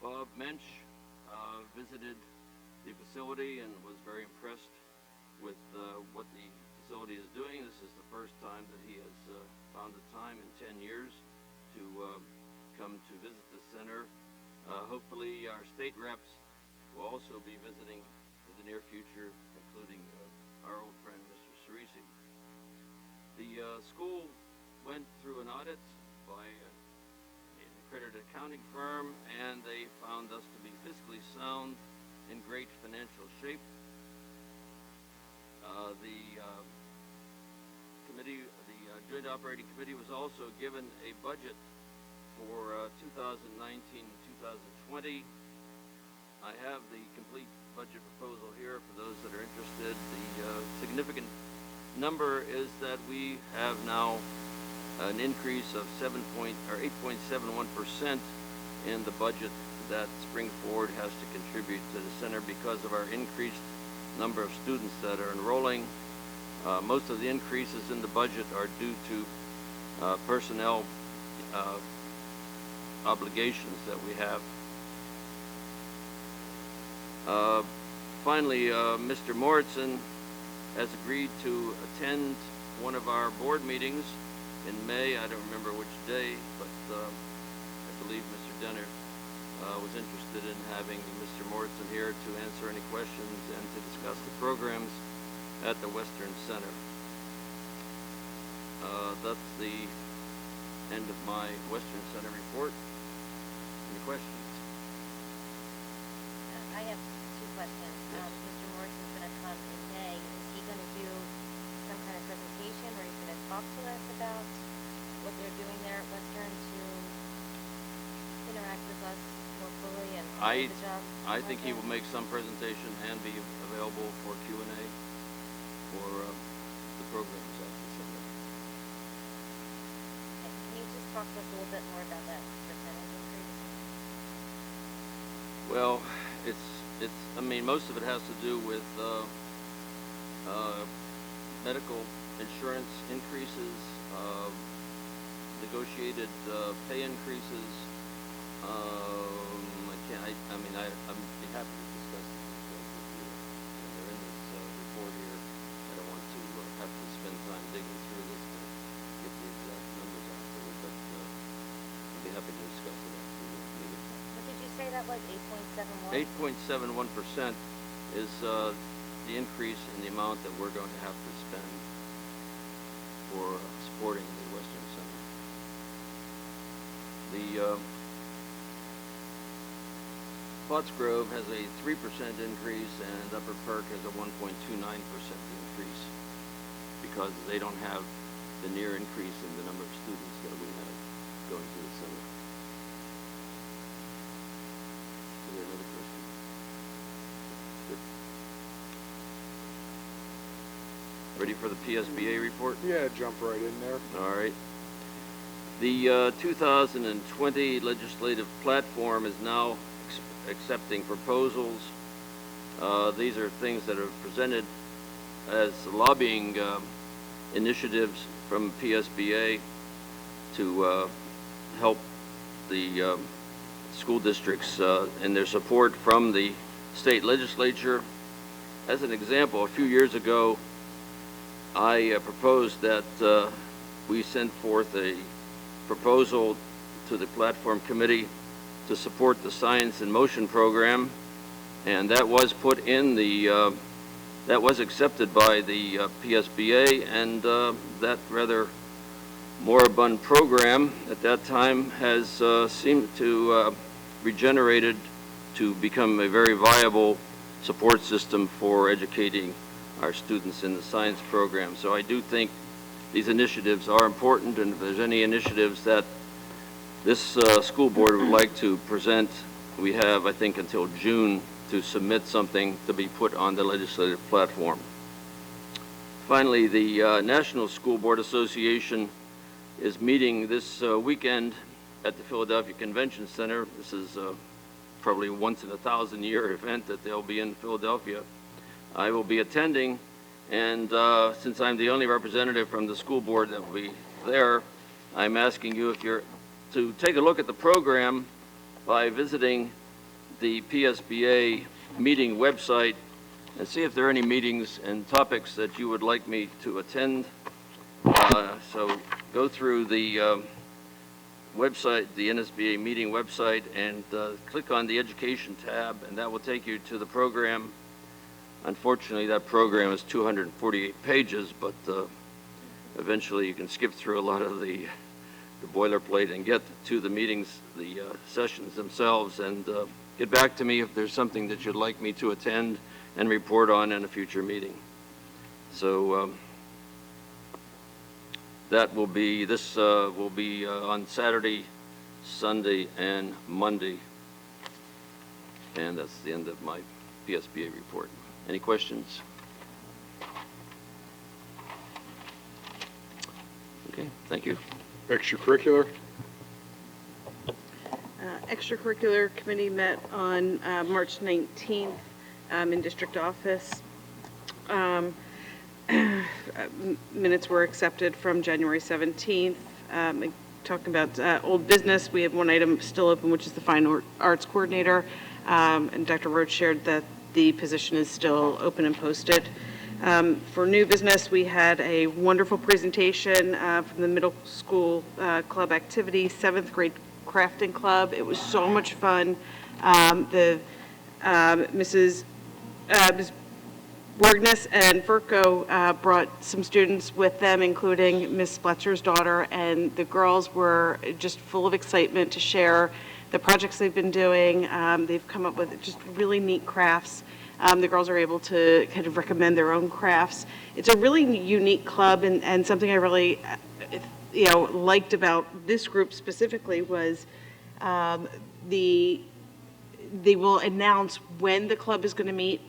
Bob Mensch visited the facility and was very impressed with what the facility is doing. This is the first time that he has found the time in 10 years to come to visit the center. Hopefully our state reps will also be visiting in the near future, including our old friend, Mr. Cerisi. The school went through an audit by an accredited accounting firm, and they found us to be fiscally sound, in great financial shape. The Joint Operating Committee was also given a budget for 2019 and 2020. I have the complete budget proposal here for those that are interested. The significant number is that we have now an increase of 8.71% in the budget that Spring-Ford has to contribute to the center because of our increased number of students that are enrolling. Most of the increases in the budget are due to personnel obligations that we have. Finally, Mr. Morrison has agreed to attend one of our board meetings in May. I don't remember which day, but I believe Mr. Denner was interested in having Mr. Morrison here to answer any questions and to discuss the programs at the Western Center. That's the end of my Western Center report. Any questions? I have two questions. Mr. Morrison's going to come in May. Is he going to do some kind of presentation where he's going to talk to us about what they're doing there at Western to interact with us more fully and do the job? I think he will make some presentation and be available for Q&A for the programs at the center. Okay. Can you just talk to us a little bit more about that percentage increase? Well, I mean, most of it has to do with medical insurance increases, negotiated pay increases. I'd be happy to discuss these details with you. They're in this report here. I don't want to have to spend time digging through this to get the exact numbers afterward, but I'd be happy to discuss it after the meeting. What did you say that was, 8.71? 8.71% is the increase in the amount that we're going to have to spend for supporting the Western Center. The Pottsgrove has a 3% increase and Upper Perk has a 1.29% increase because they don't have the near increase in the number of students that we have going to the center. Is there another question? Good. Ready for the PSBA report? Yeah, jump right in there. All right. The 2020 legislative platform is now accepting proposals. These are things that are presented as lobbying initiatives from PSBA to help the school districts in their support from the state legislature. As an example, a few years ago, I proposed that we send forth a proposal to the platform committee to support the Science in Motion program, and that was put in the, that was accepted by the PSBA, and that rather moribund program at that time has seemed to regenerated to become a very viable support system for educating our students in the science program. So I do think these initiatives are important, and if there's any initiatives that this school board would like to present, we have, I think, until June to submit something to be put on the legislative platform. Finally, the National School Board Association is meeting this weekend at the Philadelphia Convention Center. This is probably a once-in-a-thousand-year event that they'll be in Philadelphia. I will be attending, and since I'm the only representative from the school board that will be there, I'm asking you if you're to take a look at the program by visiting the PSBA meeting website and see if there are any meetings and topics that you would like me to attend. So go through the website, the NSBA meeting website, and click on the Education tab, and that will take you to the program. Unfortunately, that program is 248 pages, but eventually you can skip through a lot of the boilerplate and get to the meetings, the sessions themselves, and get back to me if there's something that you'd like me to attend and report on in a future meeting. So that will be, this will be on Saturday, Sunday, and Monday. And that's the end of my PSBA report. Any questions? Okay, thank you. Extracurricular? Extracurricular committee met on March 19th in district office. Minutes were accepted from January 17th. Talking about old business, we have one item still open, which is the fine arts coordinator. And Dr. Roach shared that the position is still open and posted. For new business, we had a wonderful presentation from the middle school club activity. 7th grade Crafting Club. It was so much fun. Ms. Borgness and Furco brought some students with them, including Miss Fletcher's daughter, and the girls were just full of excitement to share the projects they've been doing. They've come up with just really neat crafts. The girls are able to kind of recommend their own crafts. It's a really unique club, and something I really, liked about this group specifically was they will announce when the club is going to meet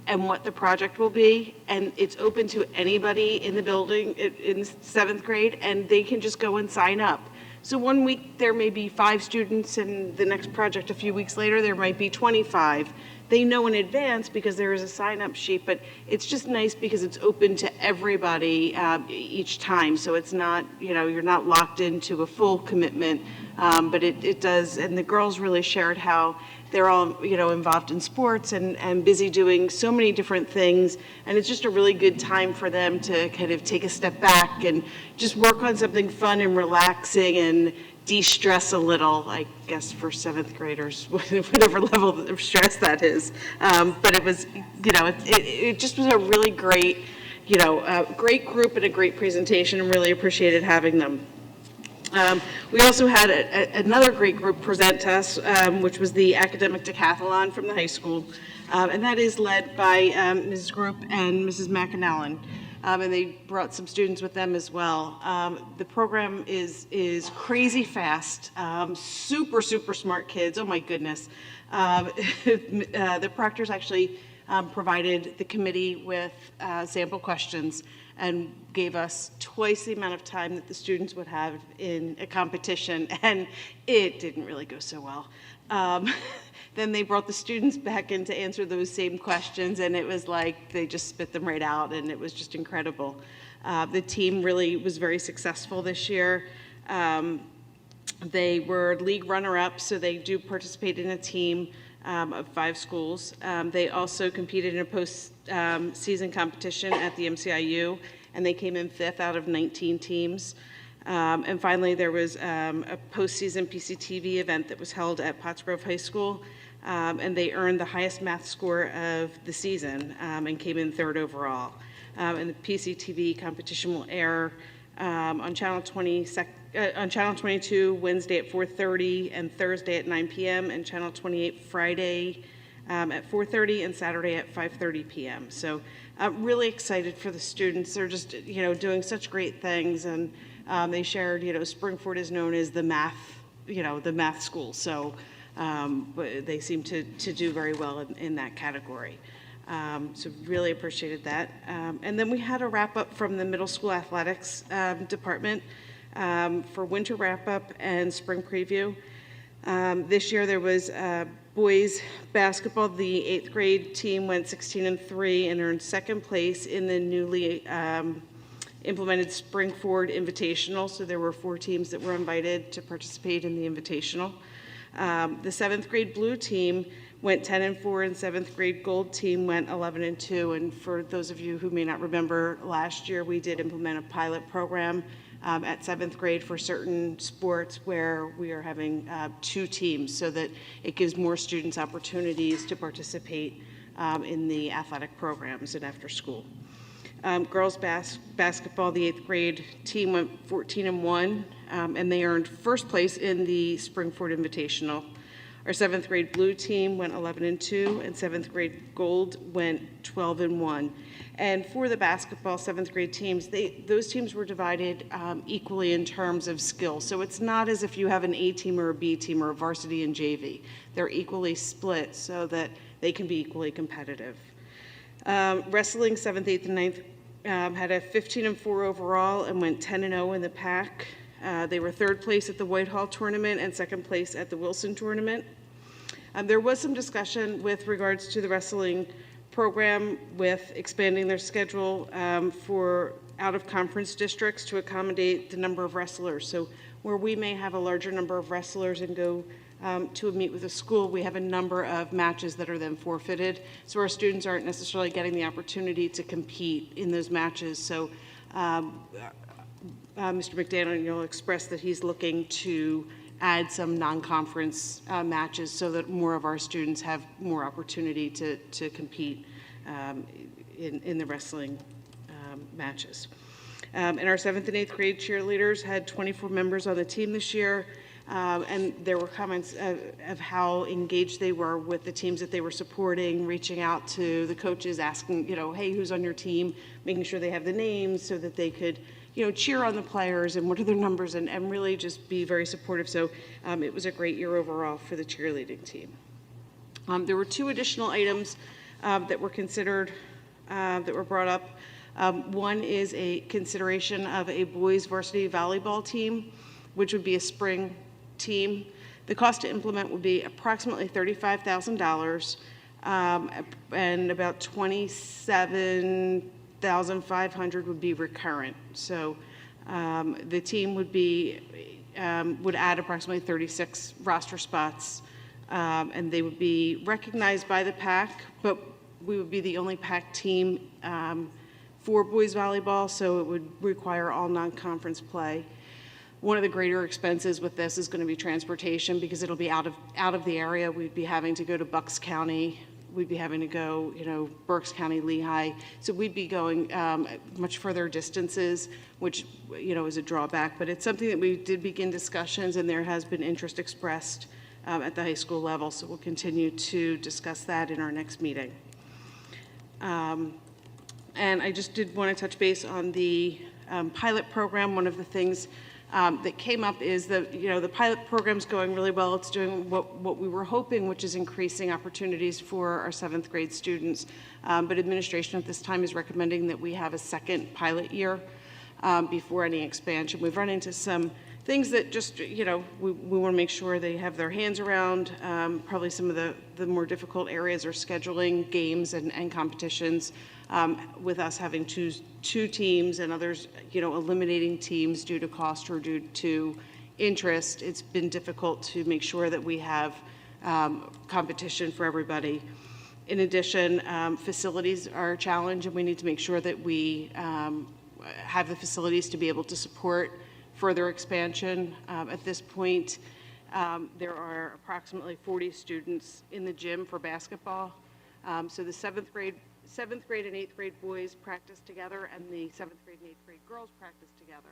and what the project will be, and it's open to anybody in the building in 7th grade, and they can just go and sign up. So one week there may be 5 students, and the next project a few weeks later there might be 25. They know in advance because there is a sign-up sheet, but it's just nice because it's open to everybody each time. So it's not, you're not locked into a full commitment, but it does, and the girls really shared how they're all, involved in sports and busy doing so many different things. And it's just a really good time for them to kind of take a step back and just work on something fun and relaxing and de-stress a little, I guess, for 7th graders, whatever level of stress that is. But it was, it just was a really great, great group and a great presentation, and really appreciated having them. We also had another great group present to us, which was the academic decathlon from the high school, and that is led by Mrs. Group and Mrs. McAnallen, and they brought some students with them as well. The program is crazy fast, super smart kids. Oh my goodness! The proctors actually provided the committee with sample questions and gave us twice the amount of time that the students would have in a competition, and it didn't really go so well. Then they brought the students back in to answer those same questions, and it was like they just spit them right out, and it was just incredible. The team really was very successful this year. They were league runner-up, so they do participate in a team of 5 schools. They also competed in a post-season competition at the MCIU, and they came in 5th out of 19 teams. And finally, there was a postseason PCTV event that was held at Pottsgrove High School, and they earned the highest math score of the season and came in 3rd overall. And the PCTV competition will air on Channel 22 Wednesday at 4:30 and Thursday at 9 p.m. and Channel 28 Friday at 4:30 and Saturday at 5:30 p.m. So I'm really excited for the students. They're just doing such great things, and they shared Springford is known as the math school. So but they seem to do very well in that category. So really appreciated that. And then we had a wrap-up from the middle school athletics department for winter wrap-up and spring preview. This year there was boys basketball. The 8th grade team went 16-3 and earned 2nd place in the newly implemented Spring Forward Invitational. So there were 4 teams that were invited to participate in the Invitational. The 7th grade blue team went 10-4, and 7th grade gold team went 11-2. And for those of you who may not remember, last year we did implement a pilot program at 7th grade for certain sports where we are having 2 teams, so that it gives more students opportunities to participate in the athletic programs and after school. Girls basketball, the 8th grade team went 14-1, and they earned 1st place in the Springford Invitational. Our 7th grade blue team went 11-2, and 7th grade gold went 12-1. And for the basketball 7th grade teams, those teams were divided equally in terms of skill. So it's not as if you have an A team or a B team or a varsity and JV. They're equally split so that they can be equally competitive. Wrestling 7th, 8th, and 9th had a 15-4 overall and went 10-0 in the pack. They were 3rd place at the Whitehall tournament and 2nd place at the Wilson tournament. There was some discussion with regards to the wrestling program with expanding their schedule for out-of-conference districts to accommodate the number of wrestlers. So where we may have a larger number of wrestlers and go to a meet with a school, we have a number of matches that are then forfeited. So our students aren't necessarily getting the opportunity to compete in those matches. So Mr. McDaniel expressed that he's looking to add some non-conference matches so that more of our students have more opportunity to compete in the wrestling matches. And our 7th and 8th grade cheerleaders had 24 members on the team this year. And there were comments of how engaged they were with the teams that they were supporting, reaching out to the coaches, asking, hey, who's on your team, making sure they have the names so that they could, cheer on the players and what are their numbers, and really just be very supportive. So it was a great year overall for the cheerleading team. There were 2 additional items that were considered, that were brought up. One is a consideration of a boys varsity volleyball team, which would be a spring team. The cost to implement would be approximately $35,000, and about $27,500 would be recurrent. So the team would add approximately 36 roster spots, and they would be recognized by the PAC, but we would be the only PAC team for boys volleyball, so it would require all non-conference play. One of the greater expenses with this is going to be transportation, because it'll be out of the area. We'd be having to go to Bucks County. We'd be having to go, Berks County, Lehigh. So we'd be going much further distances, which, is a drawback. But it's something that we did begin discussions, and there has been interest expressed at the high school level. So we'll continue to discuss that in our next meeting. And I just did want to touch base on the pilot program. One of the things that came up is that, the pilot program's going really well. It's doing what we were hoping, which is increasing opportunities for our 7th grade students. But administration at this time is recommending that we have a second pilot year before any expansion. We've run into some things that just, we want to make sure they have their hands around. Probably some of the more difficult areas are scheduling games and competitions, with us having two teams and others, eliminating teams due to cost or due to interest. It's been difficult to make sure that we have competition for everybody. In addition, facilities are a challenge, and we need to make sure that we have the facilities to be able to support further expansion. At this point, there are approximately 40 students in the gym for basketball. So the 7th grade and 8th grade boys practice together, and the 7th grade and 8th grade girls practice together.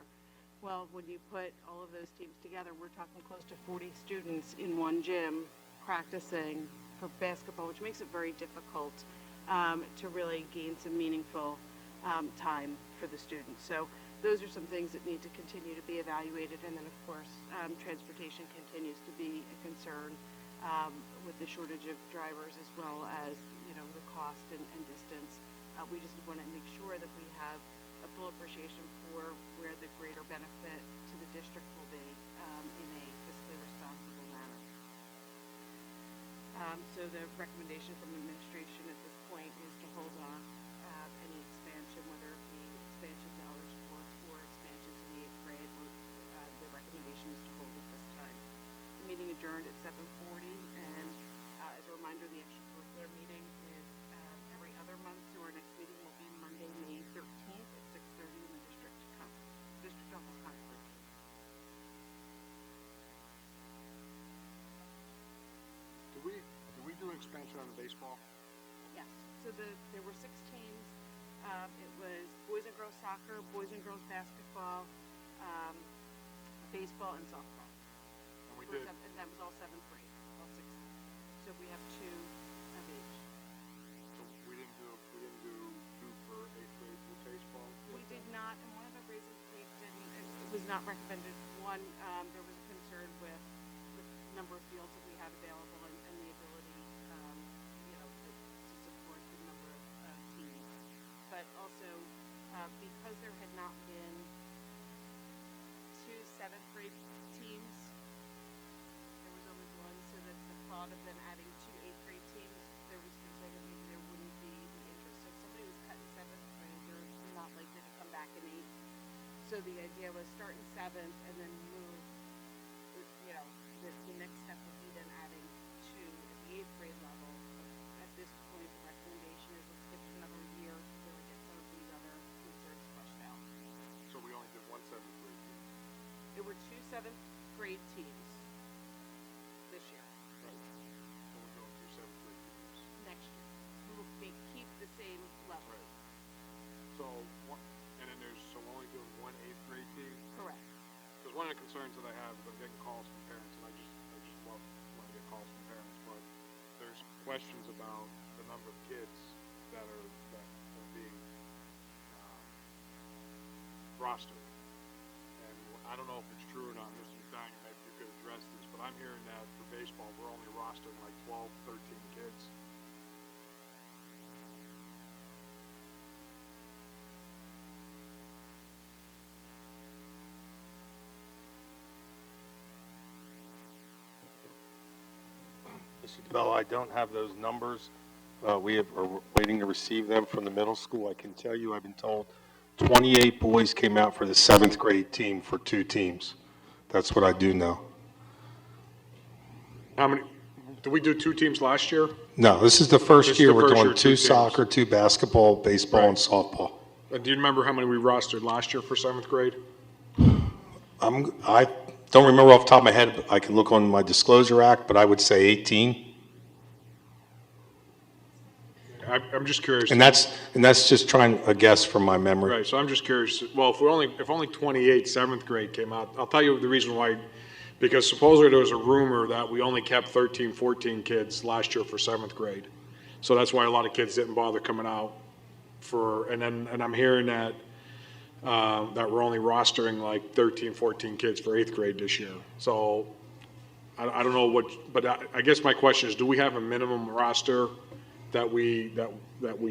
Well, when you put all of those teams together, we're talking close to 40 students in one gym practicing for basketball, which makes it very difficult to really gain some meaningful time for the students. So those are some things that need to continue to be evaluated. And then, of course, transportation continues to be a concern with the shortage of drivers, as well as, the cost and distance. We just want to make sure that we have a full appreciation for where the greater benefit to the district will be in a fiscally responsible manner. So the recommendation from administration at this point is to hold off any expansion, whether it be expansion to other sports or expansion to the 8th grade. The recommendation is to hold at this time. The meeting adjourned at 7:40, and as a reminder, the extracurricular meeting is every other month. So our next meeting will be Monday, May 13th at 6:30 in the district office conference. Do we do expansion on the baseball? Yes. So there were 6 teams. It was boys and girls soccer, boys and girls basketball, baseball, and softball. And that was all 7th grade, all 6 teams. So we have 2 of each. So we didn't do for 8th grade for baseball? We did not, and one of the reasons we didn't, it was not recommended. One, there was a concern with the number of fields that we had available and the ability, to support the number of teams. But also, because there had not been 2 7th grade teams, there was only one, so that the thought of them adding 2 8th grade teams, there was concern that maybe there wouldn't be the interest. So if somebody was cut in 7th grade, they're not likely to come back in 8th. So the idea was start in 7th and then move, the next step would be then adding 2 at the 8th grade level. At this point, the recommendation is let's give it another year to really get some of these other concerns flushed out. So we only did one 7th grade team? There were 2 7th grade teams. suggestions about the number of kids that are being rostered. And I don't know if it's true or not, Mr. McDaniel, maybe you could address this, but I'm hearing that for baseball, we're only rostering like 12, 13 kids. Mr. DeBello, I don't have those numbers. Are waiting to receive them from the middle school. I can tell you, I've been told 28 boys came out for the 7th grade team for 2 teams. That's what I do know. How many, did we do 2 teams last year? No, this is the first This is year the we're first doing year, 2 2 teams. soccer, 2 basketball, baseball, and softball. Do you remember how many we rostered last year for 7th grade? I don't remember off the top of my head, but I can look on my Disclosure Act, but I would say 18. I'm just curious. And that's just trying a guess from my memory. Right, so I'm just curious, well, if only 28 7th grade came out, I'll tell you the reason why, because supposedly there was a rumor that we only kept 13, 14 kids last year for 7th grade. So that's why a lot of kids didn't bother coming out and I'm hearing that we're only rostering like 13, 14 kids for 8th grade this year. So I don't know but I guess my question is, do we have a minimum roster that we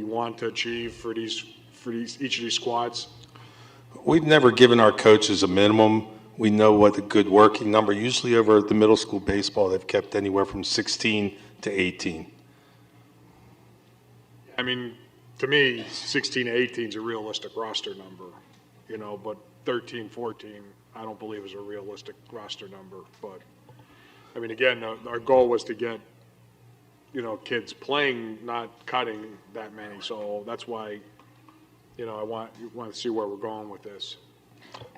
want to achieve for each of these squads? We've never given our coaches a minimum. We know what a good working number. Usually over at the middle school baseball, they've kept anywhere from 16 to 18. I mean, to me, 16 to 18 is a realistic roster number, but 13, 14, I don't believe is a realistic roster number. But, I mean, again, our goal was to get, kids playing, not cutting that many. So that's why, I want to see where we're going with this.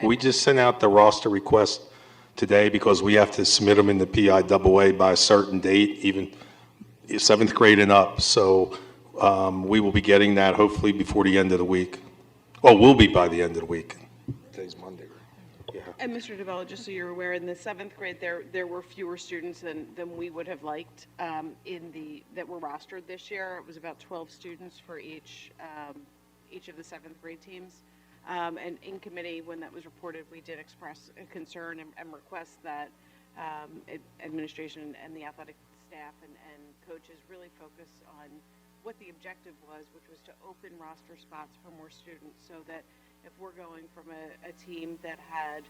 We just sent out the roster request today because we have to submit them in the PIAA by a certain date, even 7th grade and up. So we will be getting that hopefully before the end of the week. Well, we'll be by the end of the week. Today's Monday, right? Yeah. And Mr. DeBello, just so you're aware, in the 7th grade, there were fewer students than we would have liked that were rostered this year. It was about 12 students for each of the 7th grade teams. And in committee, when that was reported, we did express a concern and request that administration and the athletic staff and coaches really focus on what the objective was, which was to open roster spots for more students, so that if we're going from a team that had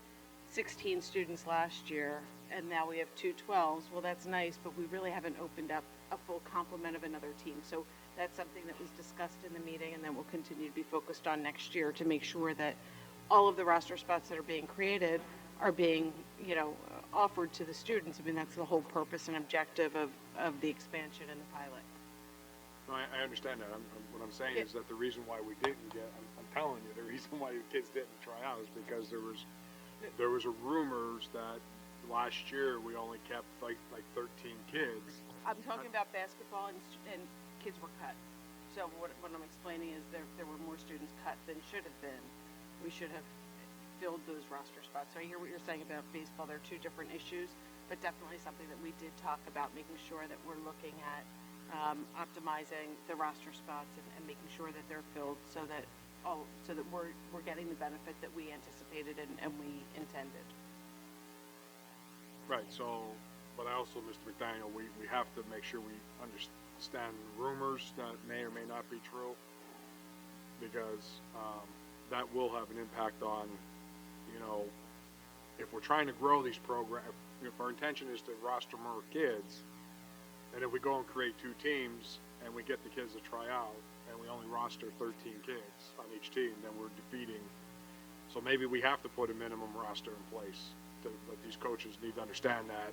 16 students last year and now we have 2 12s, well, that's nice, but we really haven't opened up a full complement of another team. So that's something that was discussed in the meeting, and then we'll continue to be focused on next year to make sure that all of the roster spots that are being created are being, offered to the students. I mean, that's the whole purpose and objective of the expansion and the pilot. No, I understand that. What I'm saying is that the reason why we didn't get, I'm telling you, the reason why the kids didn't try out is because there was a rumors that last year we only kept like 13 kids. I'm talking about basketball and kids were cut. So what I'm explaining is there were more students cut than should have been. We should have filled those roster spots. So I hear what you're saying about baseball. They're 2 different issues, but definitely something that we did talk about, making sure that we're looking at optimizing the roster spots and making sure that they're filled so that we're getting the benefit that we anticipated and we intended. Right. So, but I also, Mr. McDaniel, we have to make sure we understand rumors that may or may not be true, because that will have an impact on, if we're trying to grow these programs, if our intention is to roster more kids, and if we go and create 2 teams and we get the kids to try out and we only roster 13 kids on each team, then we're defeating. So maybe we have to put a minimum roster in place. But these coaches need to understand that,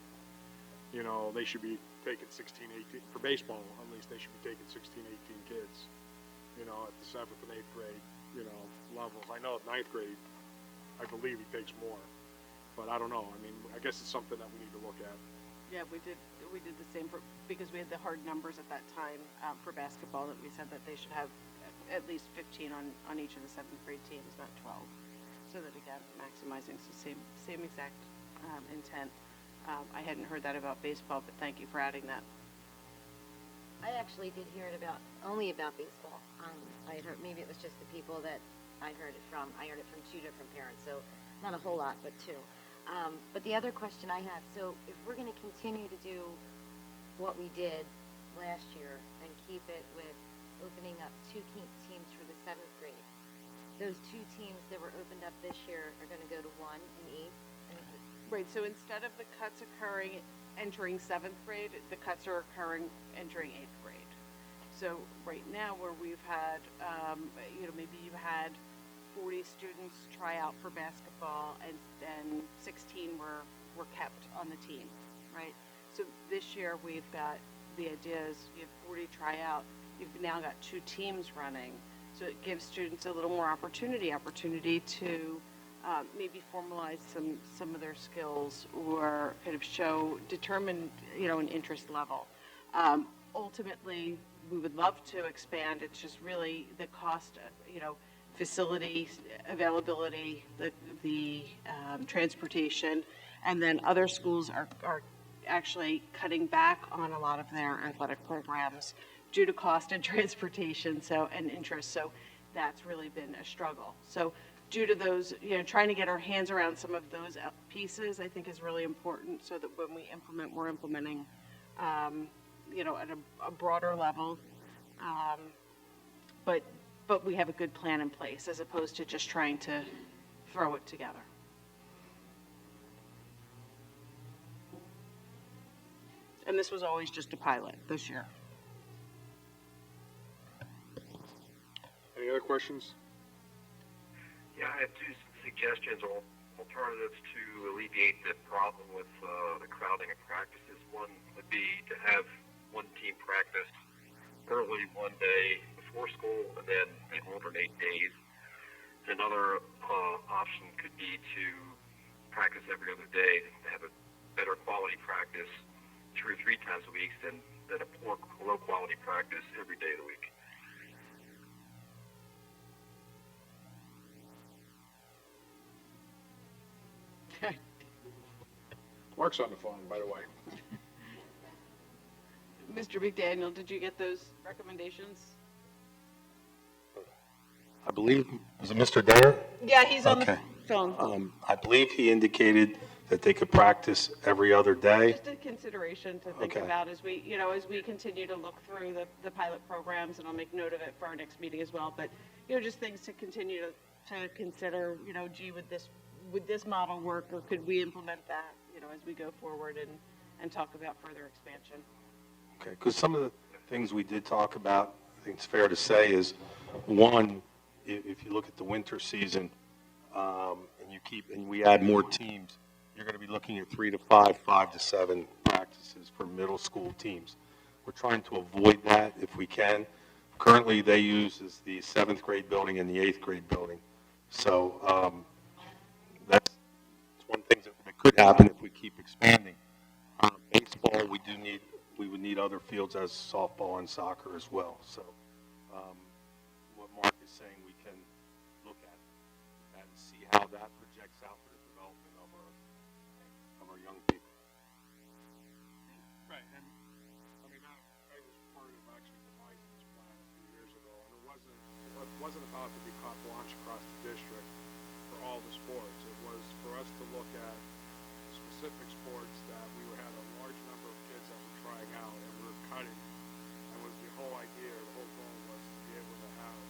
they should be taking 16, 18, for baseball at least, they should be taking 16, 18 kids, at the 7th and 8th grade, levels. I know at 9th grade, I believe he takes more, but I don't know. I mean, I guess it's something that we need to look at. Yeah, we did the same because we had the hard numbers at that time for basketball, that we said that they should have at least 15 on each of the 7th grade teams, not 12. So that, again, maximizing, so same exact intent. I hadn't heard that about baseball, but thank you for adding that. I actually did hear it only about baseball. I heard, maybe it was just the people that I heard it from. I heard it from 2 different parents, so not a whole lot, but 2. But the other question I had, so if we're going to continue to do what we did last year and keep it with opening up 2 teams for the 7th grade, those 2 teams that were opened up this year are going to go to 1 and 8? Right, so instead of the cuts occurring entering 7th grade, the cuts are occurring entering 8th grade. So right now where we've had, maybe you had 40 students try out for basketball and then 16 were kept on the team, right? So this year we've got, the idea is you have 40 try out, you've now got 2 teams running. So it gives students a little more opportunity to maybe formalize some of their skills or kind of determine, an interest level. Ultimately, we would love to expand. It's just really the cost, facility availability, the transportation, and then other schools are actually cutting back on a lot of their athletic programs due to cost and transportation, and interest. So that's really been a struggle. So due to those, trying to get our hands around some of those pieces, I think is really important, so that when we implement, we're implementing, at a broader level, but we have a good plan in place as opposed to just trying to throw it together. And this was always just a pilot this year. Any other questions? Yeah, I have 2 suggestions or alternatives to alleviate the problem with the crowding of practices. One would be to have 1 team practice early one day before school and then they alternate days. Another option could be to practice every other day to have a better quality practice 2 or 3 times a week than a poor, low quality practice every day of the week. Mark's on the phone, by the way. Mr. McDaniel, did you get those recommendations? I believe, was it Mr. Denner? Yeah, he's on Okay. the phone. I believe he indicated that they could practice every other day. Just a consideration to think Okay. about as we, as we continue to look through the pilot programs, and I'll make note of it for our next meeting as well. But, just things to continue to consider, gee, would this model work, or could we implement that, as we go forward and talk about further expansion? Okay, because some of the things we did talk about, I think it's fair to say, is one, if you look at the winter season, and we add more teams, you're going to be looking at 3 to 5, 5 to 7 practices for middle school teams. We're trying to avoid that if we can. Currently, they use the 7th grade building and the 8th grade building. So that's one thing that could happen if we keep expanding. Baseball, we would need other fields as softball and soccer as well. So what Mark is saying, we can look at and see how that projects out for the development of our young people. Right, and I mean, I was part of actually devising this plan a few years ago, and it wasn't about to be carte blanche across the district for all the sports. It was for us to look at specific sports that we had a large number of kids that were trying out and we were cutting. And was the whole idea, the whole goal was to be able to have,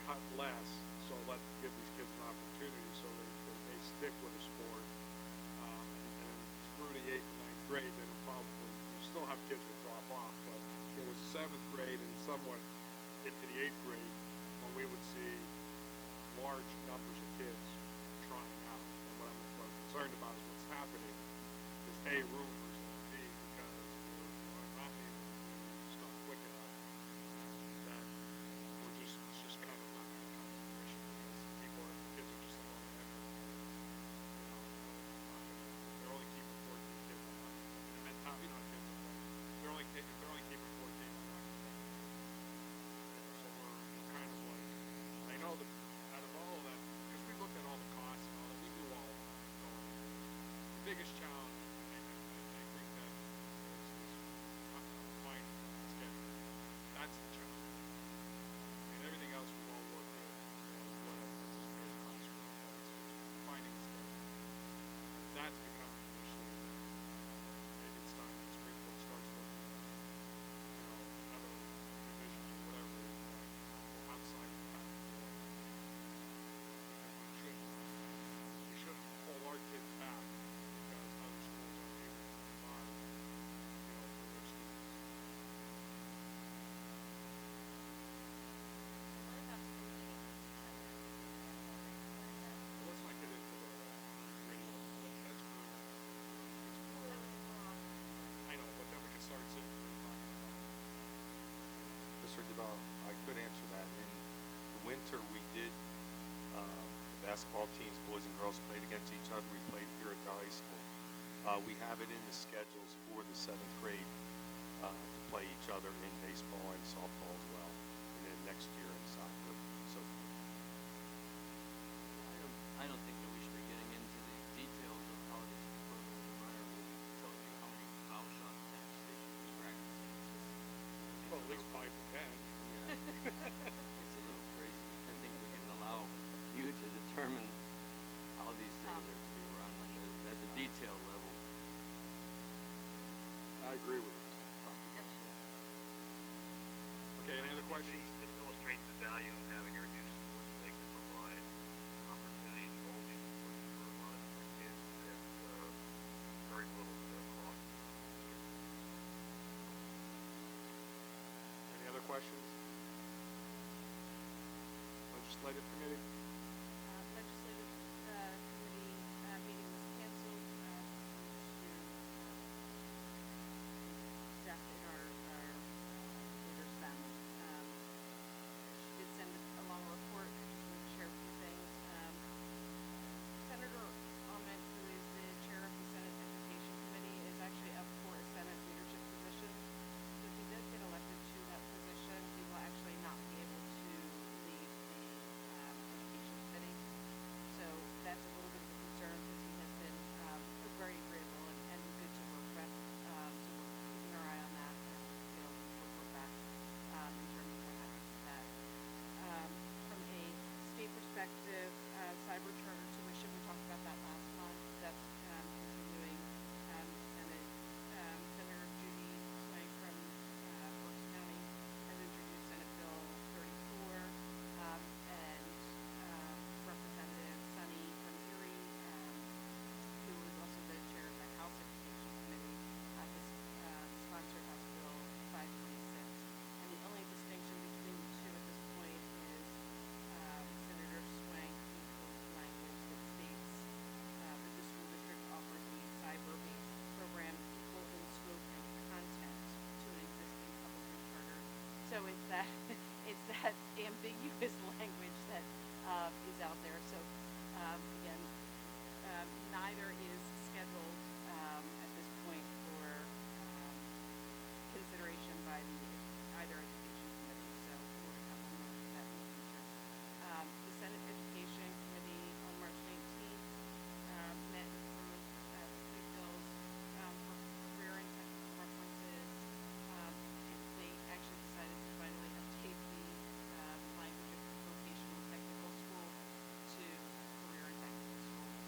cut less, so give these kids an opportunity so they stick with a sport. And through the 8th and 9th grade, then probably you still have kids who drop off, but it was 7th grade and somewhat into the 8th grade when we would see large numbers of kids trying out. And what I'm concerned about is what's happening is A, rumors, and B, because we're not able to start quick enough, that it's just kind of not going to come to fruition because kids are just a lot of effort. They're only keeping 14 kids. They're only keeping 14. I'm not going to take it. So we're kind of like, I know that out of all of that, because we looked at all the costs and all that, we knew all of that. The biggest challenge, I think that is finding Mr. DeBell, I could answer that. In the winter, we did, the basketball teams, boys and girls, played against each other. We played here at the high school. We have it in the schedules for the 7th grade to play each other in baseball and softball as well, and then next year in soccer. So I don't think that we should be getting into the details of how this is put in the runner, but telling you how many foul shot attempts they should be practicing. Well, at least 5 to 10. It's a little crazy. I think we can allow you to determine how these things are to be run at the detail level. I agree with you. Okay, any other questions? This illustrates the value of having a reduced sports league to provide opportunities for all these sports for a lot of the kids at very little cost. Any other questions? Legislative committee? Legislative committee meeting was canceled due to death in our leader's family. She did send along a report. I just want to share a few things. Senator Ament, who is the chair of the Senate Education Committee, is actually up for a Senate leadership position. So if he does get elected to that position, he will actually not be able to lead the Education Committee. So that's a little bit of a concern because he has been very agreeable and good to work with. So we're keeping our eye on that and report back in terms of what happens with that. From a state perspective, cyber charter tuition, we talked about that last month. That's continuing. Senator Judy Swank from Berks County has introduced Senate Bill 34, and Representative Sonny from Erie, who is also the chair of the House Education Committee, has sponsored House Bill 526. And the only distinction between the two at this point is Senator Swank includes language that states that the school district offers a cyber-based program equal in scope and content to an existing publishing charter. So it's that ambiguous language that is out there. So again, neither is scheduled at this point for consideration by either education committee. So more to come on that in the future. The Senate Education Committee on March 19th met and approved 3 bills for career and technical references. They actually decided to finally update the language of vocational technical school to career and technical schools.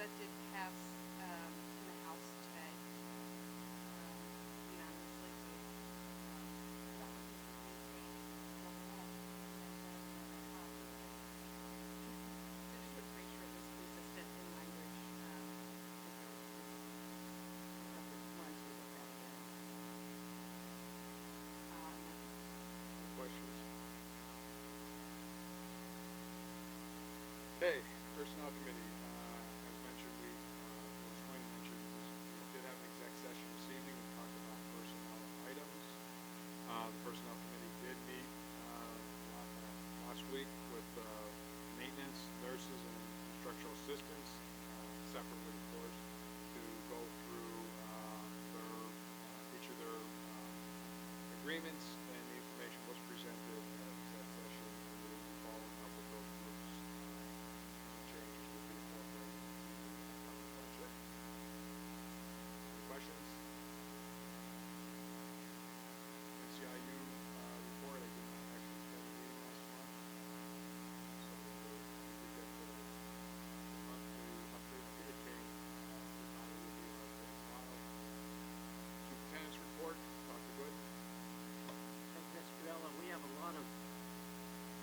that did pass in the House today unanimously. Just to make sure it was consistent in language. Questions? Okay, Personnel Committee, as mentioned, was going to mention, we did have an exec session this evening, we talked about personnel items. The Personnel Committee did meet last week with maintenance, nurses, and instructional assistants, separately, of course, to go through each of their agreements, and the information was presented at exec session, and we will be following up with those groups. Changes will be incorporated into the upcoming budget. Any questions? NCIU report, I did not actually attend the meeting last month, so we did get the monthly update. It came, the time will be in our board file. Superintendent's report, Dr. Good. Thank you, Mr. Bella. We have a lot of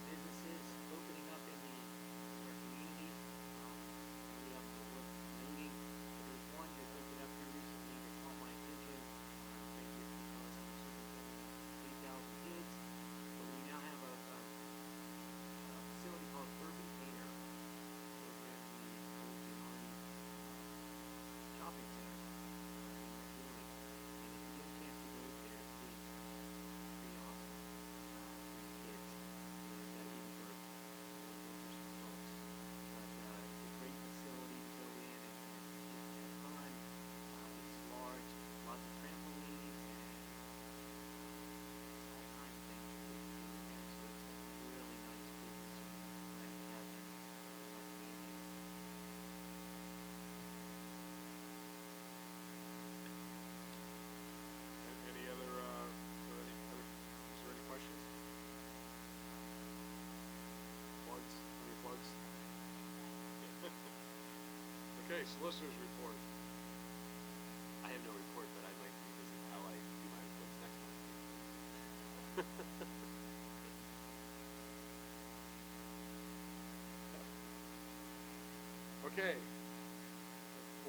businesses opening up in our community. We have to work noting. There's one that opened up here recently that caught my attention. I think it's because I'm a superintendent of 8,000 kids. But we now have a facility called Urban Care over at the Old Denali Shopping Center. And if you get a chance to go there, please. Pretty awesome. For the kids. And even for some adults. But it's a great facility to go in and kids have fun. It's large, lots of trampolines and all kinds of things you can do in there. So it's a really nice business that we have in our community. Any other, is there any questions? Plugs, any plugs? Okay, solicitors report. I have no report, but I'd like to revisit how I do my reports next month. Okay,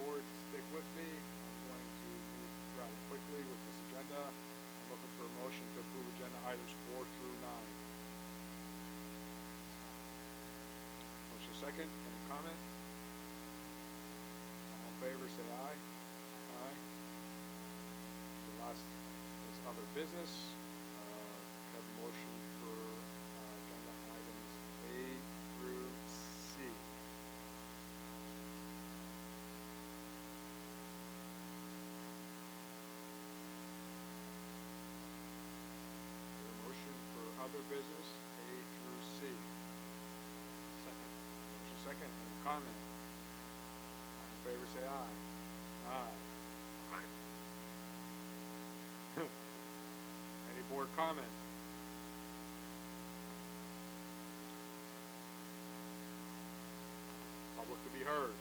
board, stick with me. I'm going to move rather quickly with this agenda. I'm looking for a motion to approve agenda items 4 through 9. Motion second, any comment? All in favor, say aye. Aye. The last is other business. Have a motion for agenda items A through C. A motion for other business A through C. Second. Motion second, any comment? All in favor, say aye. Aye. Any board comment? Public to be heard.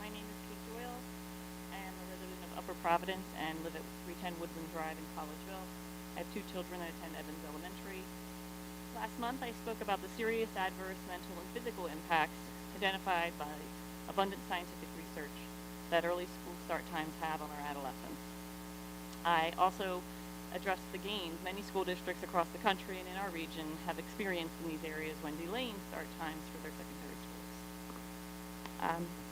My name is Kate Doyle. I am a resident of Upper Providence and live at 310 Woodland Drive in Collegeville. I have 2 children that attend Evans Elementary. Last month I spoke about the serious adverse mental and physical impacts identified by abundant scientific research that early school start times have on our adolescents. I also addressed the gains many school districts across the country and in our region have experienced in these areas when delaying start times for their secondary schools.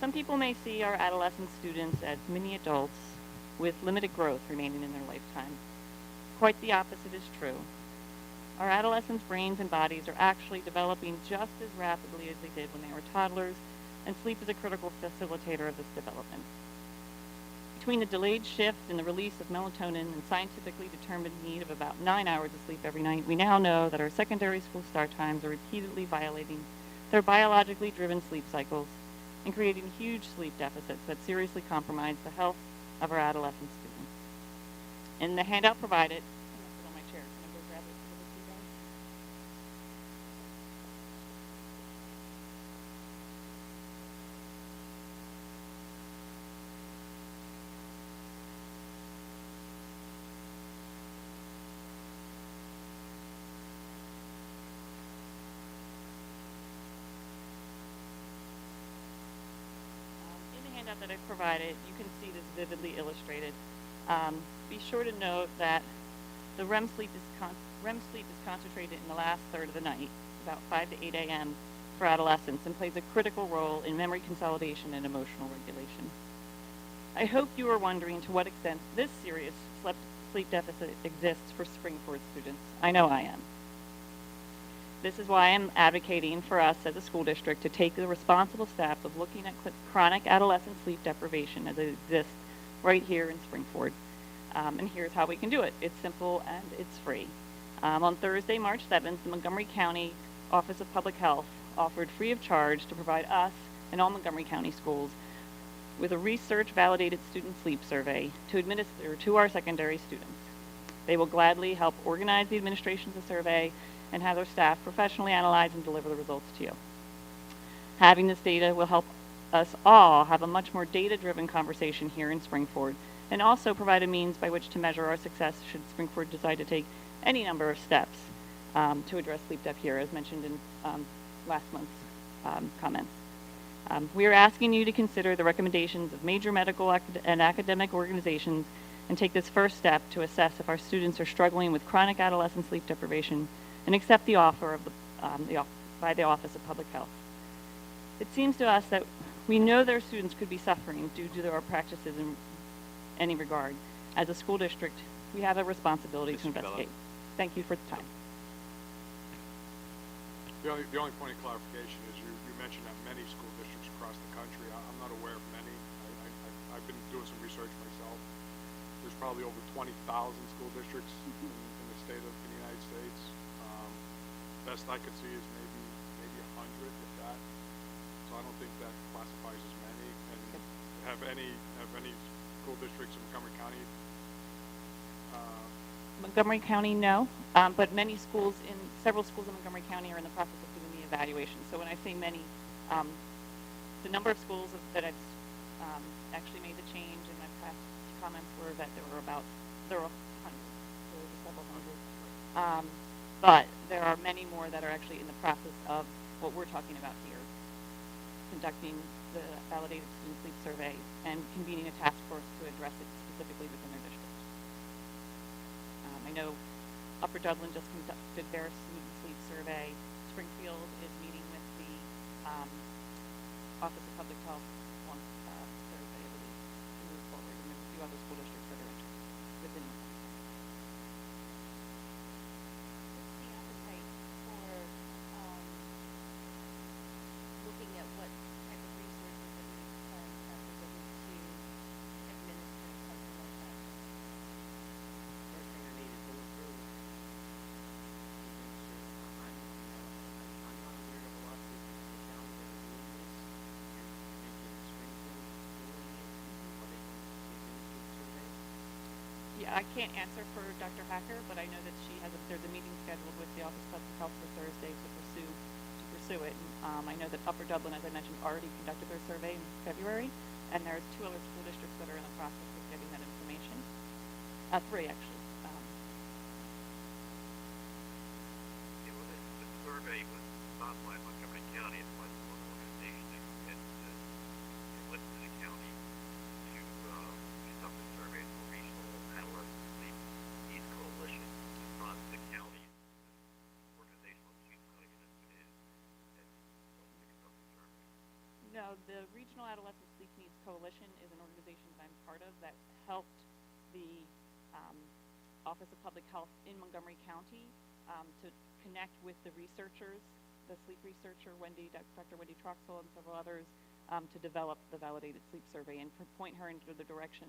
Some people may see our adolescent students as mini adults with limited growth remaining in their lifetime. Quite the opposite is true. Our adolescents' brains and bodies are actually developing just as rapidly as they did when they were toddlers, and sleep is a critical facilitator of this development. Between the delayed shift in the release of melatonin and scientifically determined need of about 9 hours of sleep every night, we now know that our secondary school start times are repeatedly violating their biologically driven sleep cycles and creating huge sleep deficits that seriously compromise the health of our adolescent students. In the handout provided, I'm gonna sit on my chair. Can I go grab it for the two guys? In the handout that I've provided, you can see this vividly illustrated. Be sure to note that the REM sleep is concentrated in the last third of the night, about 5 to 8 a.m. for adolescents, and plays a critical role in memory consolidation and emotional regulation. I hope you are wondering to what extent this serious sleep deficit exists for Spring-Ford students. I know I am. This is why I'm advocating for us as a school district to take the responsible step of looking at chronic adolescent sleep deprivation as it exists right here in Spring-Ford. And here's how we can do it. It's simple and it's free. On Thursday, March 7th, the Montgomery County Office of Public Health offered free of charge to provide us and all Montgomery County schools with a research-validated student sleep survey to administer to our secondary students. They will gladly help organize the administration of the survey and have their staff professionally analyze and deliver the results to you. Having this data will help us all have a much more data-driven conversation here in Spring-Ford, and also provide a means by which to measure our success should Spring-Ford decide to take any number of steps to address sleep debt here, as mentioned in last month's comments. We are asking you to consider the recommendations of major medical and academic organizations and take this first step to assess if our students are struggling with chronic adolescent sleep deprivation and accept the offer of by the Office of Public Health. It seems to us that we know their students could be suffering due to our practices in any regard. As a school district, we have a responsibility to investigate. Thank you for the time. The only point of clarification is you mentioned that many school districts across the country. I'm not aware of many. I've been doing some research myself. There's probably over 20,000 school districts in the United States. Best I could see is maybe 100, if that. So I don't think that classifies as many. And have any school districts in Montgomery County? Montgomery County, no, but several schools in Montgomery County are in the process of doing the evaluation. So when I say many, the number of schools that I've actually made the change in my past comments were that there were hundreds, there were several hundred. But there are many more that are actually in the process of what we're talking about here, conducting the validated student sleep survey and convening a task force to address it specifically within their district. I know Upper Dublin just conducted their student sleep survey. Springfield is meeting with the Office of Public Health on Thursday, I believe, to move forward, and there's a few other school districts that are interested within the What's the appetite for looking at what type of resources that we have to administer something like that? First thing I need is to approve. I'm not aware of a lot of districts in the county that are doing this, and you mentioned Springfield doing it. Are they going to administer the survey? Yeah, I can't answer for Dr. Hacker, but I know that there's a meeting scheduled with the Office of Public Health for Thursday to pursue it. And, I know that Upper Dublin, as I mentioned, already conducted their survey in February, and there's 2 other school districts that are in the process of getting that information. 3 actually. Yeah, well, the survey was not by Montgomery County, it's by some other organization that went to the county to conduct a survey for regional adolescent sleep needs coalition. It's not the county's organizational sleep clinic, it is that wants to conduct the survey. No, the Regional Adolescent Sleep Needs Coalition is an organization that I'm part of that helped the Office of Public Health in Montgomery County to connect with the researchers, the sleep researcher, Dr. Wendy Troxel and several others, to develop the validated sleep survey and point her into the direction.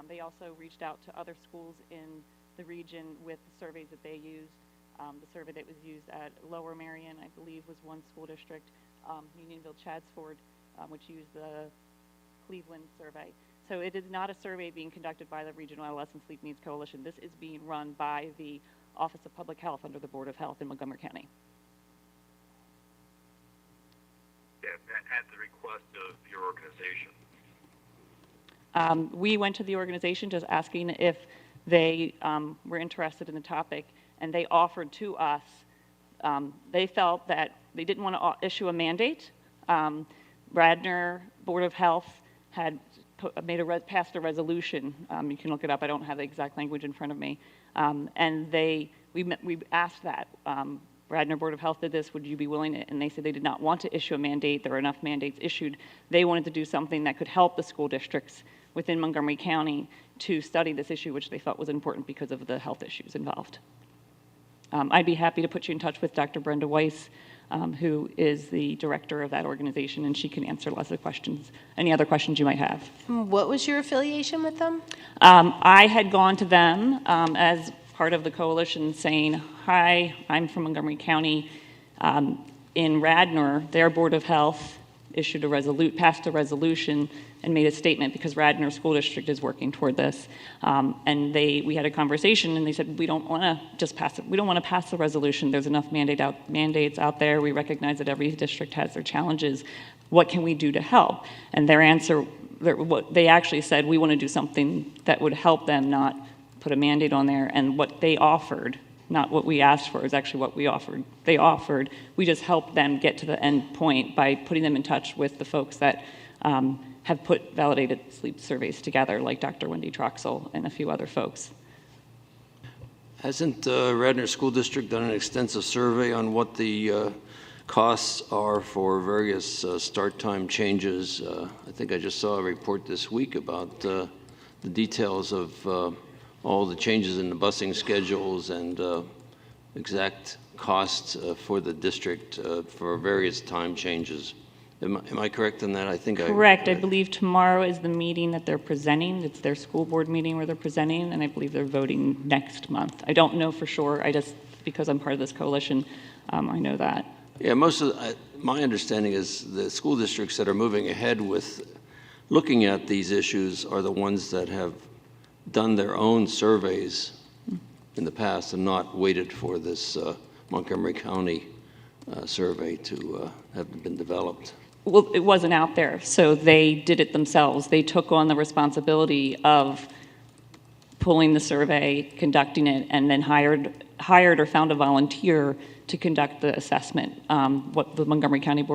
They also reached out to other schools in the region with the surveys that they used. The survey that was used at Lower Marion, I believe, was one school district, Unionville Chadsford, which used the Cleveland survey. So it is not a survey being conducted by the Regional Adolescent Sleep Needs Coalition. This is being run by the Office of Public Health under the Board of Health in Montgomery County. Yeah, at the request of your organization. We went to the organization just asking if they were interested in the topic, and they offered to us. They felt that they didn't want to issue a mandate. Radnor Board of Health had passed a resolution. You can look it up. I don't have the exact language in front of me. And we asked that. Radnor Board of Health did this. Would you be willing to? And they said they did not want to issue a mandate. There were enough mandates issued. They wanted to do something that could help the school districts within Montgomery County to study this issue, which they felt was important because of the health issues involved. I'd be happy to put you in touch with Dr. Brenda Weiss, who is the director of that organization, and she can answer lots of questions, any other questions you might have. What was your affiliation with them? I had gone to them as part of the coalition saying, hi, I'm from Montgomery County. In Radnor, their Board of Health passed a resolution and made a statement because Radnor School District is working toward this. And we had a conversation, and they said, we don't want to just pass it. We don't want to pass the resolution. There's enough mandates out there. We recognize that every district has their challenges. What can we do to help? And their answer, they actually said, we want to do something that would help them, not put a mandate on there. And what they offered, not what we asked for, is actually what we offered. They offered, we just helped them get to the end point by putting them in touch with the folks that have put validated sleep surveys together, like Dr. Wendy Troxel and a few other folks. Hasn't Radnor School District done an extensive survey on what the costs are for various start time changes? I think I just saw a report this week about the details of all the changes in the busing schedules and exact costs for the district for various time changes. Am I correct in that? I think Correct. I believe tomorrow is the meeting that they're presenting. It's their school board meeting where they're presenting, and I believe they're voting next month. I don't know for sure. Because I'm part of this coalition, I know that. Yeah, my understanding is the school districts that are moving ahead with looking at these issues are the ones that have done their own surveys in the past and not waited for this Montgomery County survey to have been developed. Well, it wasn't out there, so they did it themselves. They took on the responsibility of pulling the survey, conducting it, and then hired or found a volunteer to conduct the assessment. What the Montgomery County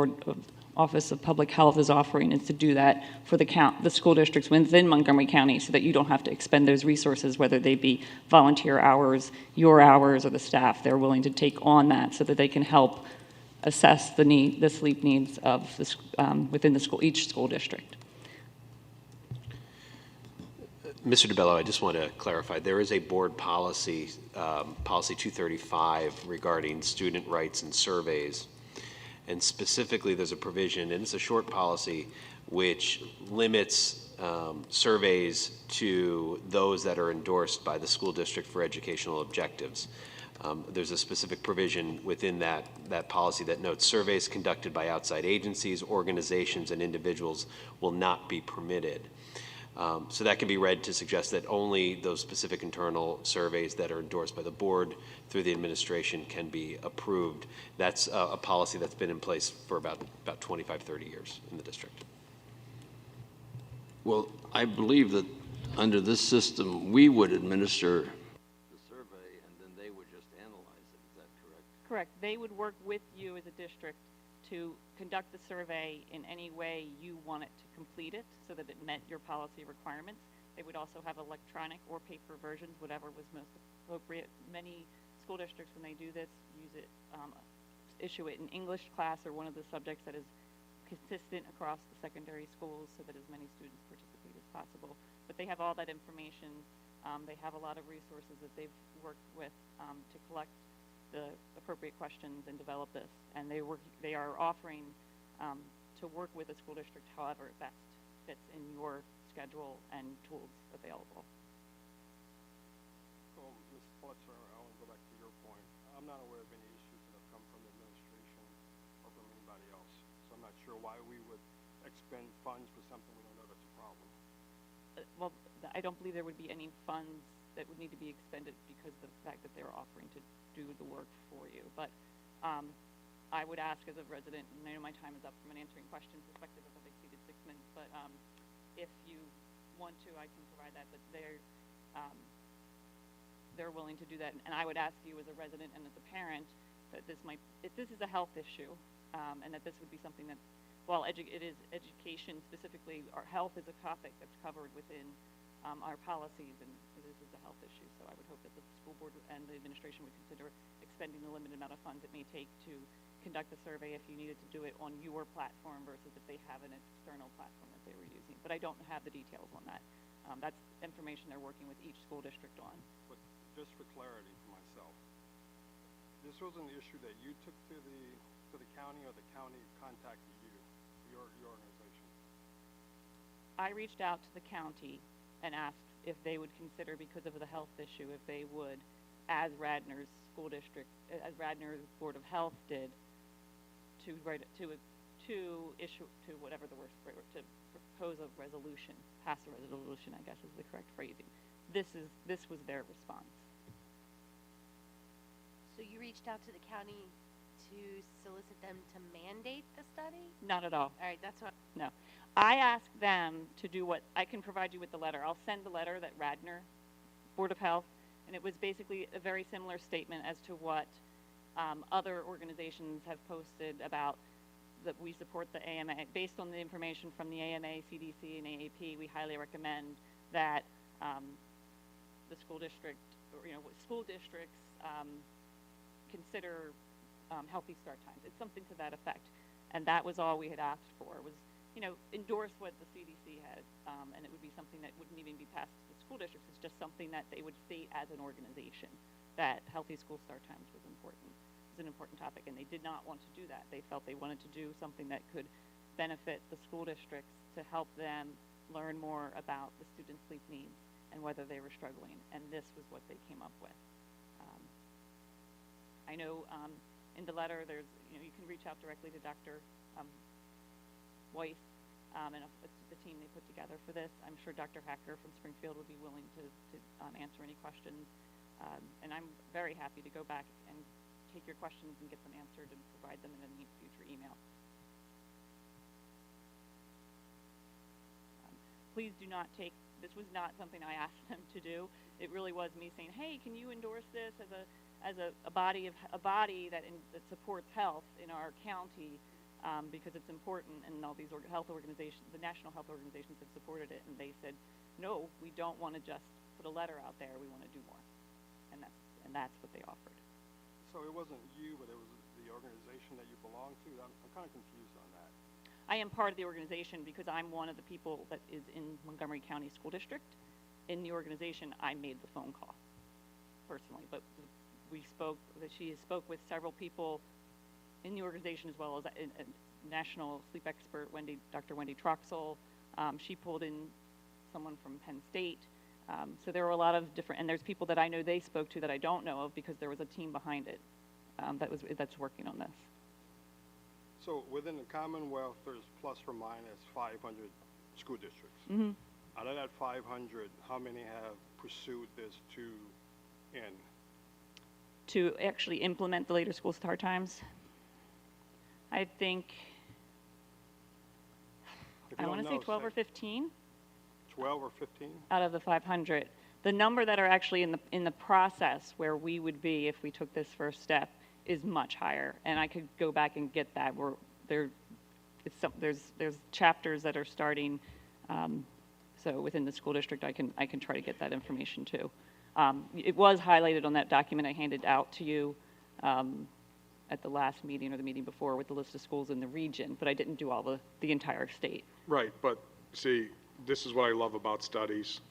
Office of Public Health is offering is to do that for the school districts within Montgomery County, so that you don't have to expend those resources, whether they be volunteer hours, your hours, or the staff. They're willing to take on that so that they can help assess the sleep needs of within each school district. Mr. DeBello, I just want to clarify. There is a board policy, Policy 235, regarding student rights and surveys. And specifically, there's a provision, and it's a short policy, which limits surveys to those that are endorsed by the school district for educational objectives. There's a specific provision within that policy that notes surveys conducted by outside agencies, organizations, and individuals will not be permitted. So that can be read to suggest that only those specific internal surveys that are endorsed by the board through the administration can be approved. That's a policy that's been in place for about 25, 30 years in the district. Well, I believe that under this system, we would administer the survey and then they would just analyze it. Is that correct? Correct. They would work with you as a district to conduct the survey in any way you want it to complete it so that it met your policy requirements. They would also have electronic or paper versions, whatever was most appropriate. Many school districts, when they do this, issue it in English class or one of the subjects that is consistent across the secondary schools so that as many students participate as possible. But they have all that information. They have a lot of resources that they've worked with to collect the appropriate questions and develop this. And they are offering to work with the school district however it best fits in your schedule and tools available. So, Ms. Fletcher, I want to go back to your point. I'm not aware of any issues that have come from the administration or from anybody else. So I'm not sure why we would expend funds for something we don't know that's a problem. Well, I don't believe there would be any funds that would need to be expended because of the fact that they're offering to do the work for you. But I would ask as a resident, and I know my time is up from an answering question perspective, I've exceeded 6 minutes, but if you want to, I can provide that, but they're willing to do that. And I would ask you as a resident and as a parent that if this is a health issue, and that this would be something that, while it is education specifically, our health is a topic that's covered within our policies, and this is a health issue. So I would hope that the school board and the administration would consider expending the limited amount of funds it may take to conduct a survey if you needed to do it on your platform versus if they have an external platform that they were using. But I don't have the details on that. That's information they're working with each school district on. But just for clarity for myself, this was an issue that you took to the county, or the county contacted you, your organization? I reached out to the county and asked if they would consider, because of the health issue, if they would, as Radnor's school district, as Radnor's Board of Health did, to propose a resolution, pass a resolution, I guess is the correct phrasing. This was their response. So you reached out to the county to solicit them to mandate the study? Not at all. All right, that's what. No. I asked them to do what, I can provide you with the letter. I'll send the letter that Radnor Board of Health, and it was basically a very similar statement as to what other organizations have posted about that we support the AMA. Based on the information from the AMA, CDC, and AAP, we highly recommend that the school district, or school districts consider healthy start times. It's something to that effect. And that was all we had asked for, was, endorse what the CDC had, and it would be something that wouldn't even be passed to the school districts. It's just something that they would state as an organization, that healthy school start times was important. It was an important topic, and they did not want to do that. They felt they wanted to do something that could benefit the school districts to help them learn more about the students' sleep needs and whether they were struggling, and this was what they came up with. I know in the letter, there's, you can reach out directly to Dr. Weiss and the team they put together for this. I'm sure Dr. Hacker from Springfield would be willing to answer any questions. And I'm very happy to go back and take your questions and get them answered and provide them in a future email. Please do not take, this was not something I asked them to do. It really was me saying, hey, can you endorse this as a body that supports health in our county, because it's important, and all these health organizations, the national health organizations have supported it, and they said, no, we don't want to just put a letter out there, we want to do more, and that's what they offered. So it wasn't you, but it was the organization that you belong to? I'm kind of confused on that. I am part of the organization because I'm one of the people that is in Montgomery County School District. In the organization, I made the phone call personally, but she spoke with several people in the organization, as well as a national sleep expert, Dr. Wendy Troxel. She pulled in someone from Penn State. So there were a lot of different, and there's people that I know they spoke to that I don't know of, because there was a team behind it that's working on this. So within the Commonwealth, there's plus or minus 500 school districts. Mm-hmm. Out of that 500, how many have pursued this to end? To actually implement the later school start times? I think, I want to say 12 or 15. 12 or 15? Out of the 500. The number that are actually in the process where we would be if we took this first step is much higher, and I could go back and get that. There's chapters that are starting, so within the school district, I can try to get that information too. It was highlighted on that document I handed out to you at the last meeting or the meeting before with the list of schools in the region, but I didn't do all the entire state. Right, but see, this is what I love about studies.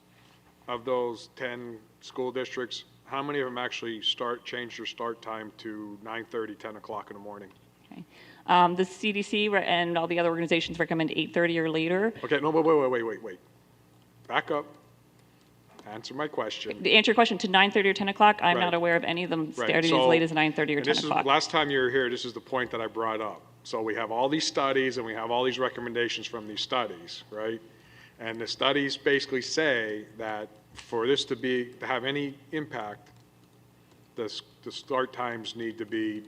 Of those 10 school districts, how many of them actually change their start time to 9:30, 10 o'clock in the morning? The CDC and all the other organizations recommend 8:30 or later. Okay, no, wait. Back up. Answer my question. To answer your question, to 9:30 or 10 o'clock, I'm Right. not aware of any of them Right, starting so- as late as 9:30 or and 10 this o'clock. is, last time you were here, this is the point that I brought up. So we have all these studies and we have all these recommendations from these studies, right? And the studies basically say that for this to have any impact, the start times need to be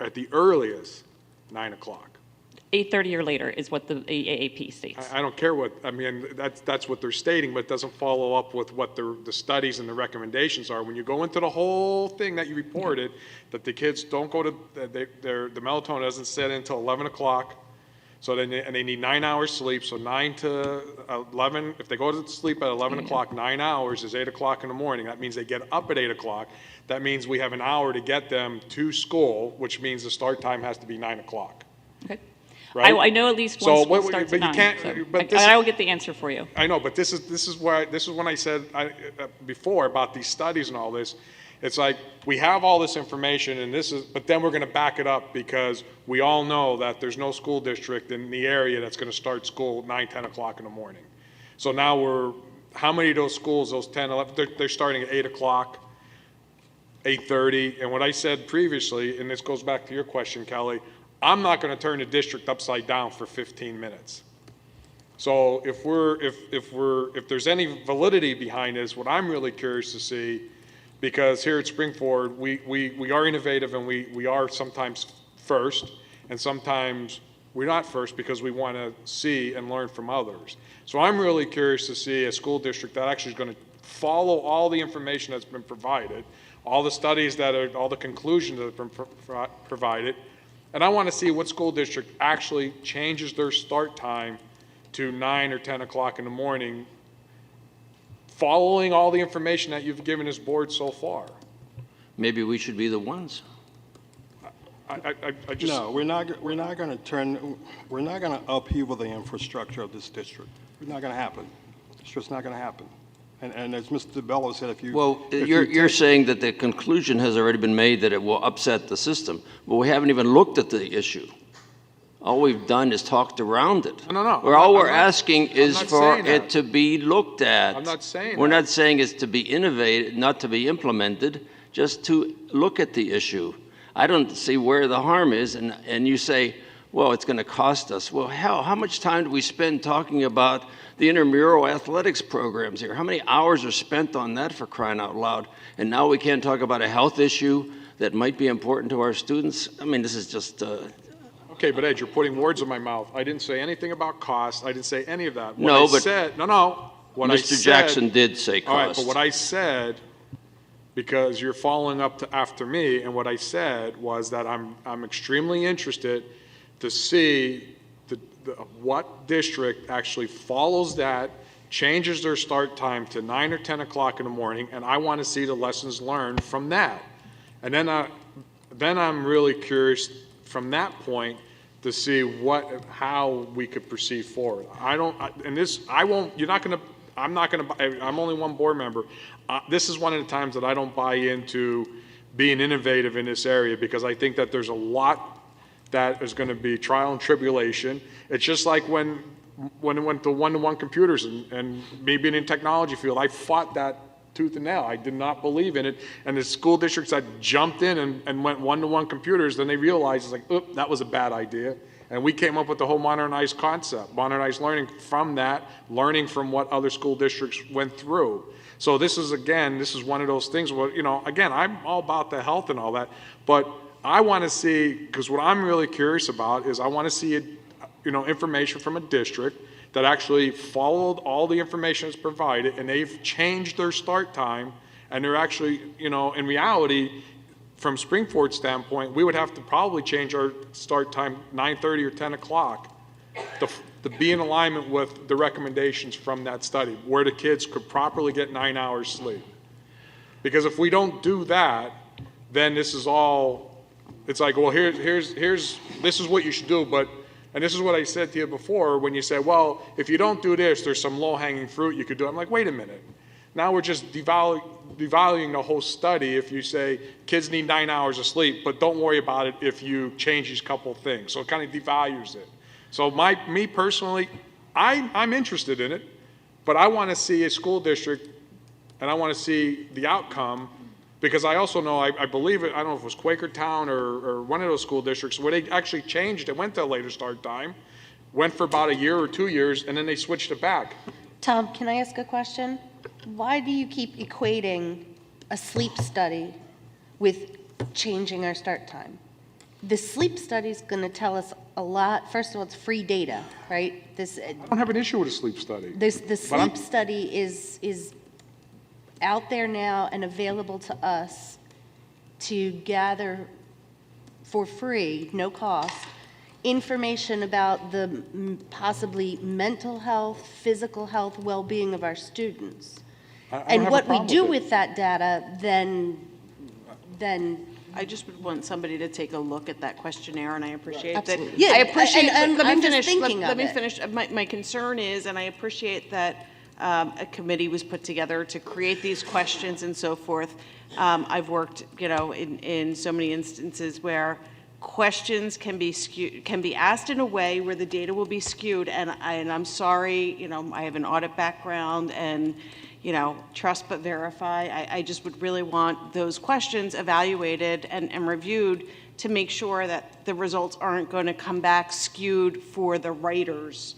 at the earliest 9 o'clock. 8:30 or later is what the AAP states. I don't care what, I mean, that's what they're stating, but it doesn't follow up with what the studies and the recommendations are. When you go into the whole thing that you reported, that the kids don't go to, the melatonin doesn't set in until 11 o'clock, so then, and they need 9 hours sleep, so 9 to 11, if they go to sleep at 11 o'clock, 9 hours is 8 o'clock in the morning. That means they get up at 8 o'clock. That means we have an hour to get them to school, which means the start time has to be 9 o'clock. Okay. Right? I know at least So one school what- starts but at you 9. can't- So but this I is- will get the answer for you. I know, but this is when I said before about these studies and all this. It's like we have all this information, and but then we're going to back it up because we all know that there's no school district in the area that's going to start school at 9, 10 o'clock in the morning. So now how many of those schools, those 10, 11, they're starting at 8 o'clock, 8:30, and what I said previously, and this goes back to your question, Kelly. I'm not going to turn the district upside down for 15 minutes. So if there's any validity behind this, what I'm really curious to see, because here at Springford, we are innovative and we are sometimes first, and sometimes we're not first because we want to see and learn from others. So I'm really curious to see a school district that actually is going to follow all the information that's been provided, all the studies all the conclusions that have been provided, and I want to see what school district actually changes their start time to 9 or 10 o'clock in the morning, following all the information that you've given this board so far. Maybe we should be the ones. I just... No, we're not going to upheaval the infrastructure of this district. It's not going to happen. It's just not going to happen. And as Mr. DeBello said, Well, you're saying that the conclusion has already been made that it will upset the system, but we haven't even looked at the issue. All we've done is talked around it. No. All we're asking is not for saying that. it to be looked at. I'm not saying We're that. not saying it's to be innovated, not to be implemented, just to look at the issue. I don't see where the harm is, and you say, well, it's going to cost us. Well, hell, how much time do we spend talking about the intramural athletics programs here? How many hours are spent on that, for crying out loud? And now we can't talk about a health issue that might be important to our students? I mean, this is just... Okay, but Ed, you're putting words in my mouth. I didn't say anything about cost. I didn't say any of that. No, but What I Mr. said, Jackson did say cost. All right, but what I said, because you're following up after me, and what I said was that I'm extremely interested to see what district actually follows that, changes their start time to 9 or 10 o'clock in the morning, and I want to see the lessons learned from that. And then I'm really curious from that point to see how we could proceed forward. I'm only one board member. This is one of the times that I don't buy into being innovative in this area, because I think that there's a lot that is going to be trial and tribulation. It's just like when it went to one-to-one computers and me being in the technology field, I fought that tooth and nail. I did not believe in it. And the school districts that jumped in and went one-to-one computers, then they realized it's like, oop, that was a bad idea. And we came up with the whole modernized concept, modernized learning from that, learning from what other school districts went through. So this is one of those things where, again, I'm all about the health and all that, but I want to see, because what I'm really curious about is I want to see, information from a district that actually followed all the information that's provided, and they've changed their start time, and they're actually, in reality, from Springford's standpoint, we would have to probably change our start time 9:30 or 10 o'clock to be in alignment with the recommendations from that study, where the kids could properly get 9 hours sleep. Because if we don't do that, then this is all, it's like, well, this is what you should do, and this is what I said to you before when you said, well, if you don't do this, there's some low-hanging fruit you could do. I'm like, wait a minute. Now we're just devaluing devaluing the whole study if you say kids need 9 hours of sleep, but don't worry about it if you change these couple of things. So it kind of devalues it. So me personally, I'm interested in it, but I want to see a school district and I want to see the outcome, because I also know, I believe it, I don't know if it was Quakertown or one of those school districts where they actually changed it, went to a later start time, went for about a year or 2 years, and then they switched it back. Tom, can I ask a question? Why do you keep equating a sleep study with changing our start time? The sleep study is going to tell us a lot. First of all, it's free data, right? I don't have an issue with a sleep study. The sleep study is out there now and available to us to gather for free, no cost, information about the possibly mental health, physical health, well-being of our students. And what we do with that data, then I just would want somebody to take a look at that questionnaire, and I appreciate that. Absolutely. Yeah, I appreciate, and let me I'm just finish, thinking let of me it. finish. My concern is, and I appreciate that a committee was put together to create these questions and so forth. I've worked, in so many instances where questions can be asked in a way where the data will be skewed, and I'm sorry, I have an audit background, and trust but verify. I just would really want those questions evaluated and reviewed to make sure that the results aren't going to come back skewed for the writers,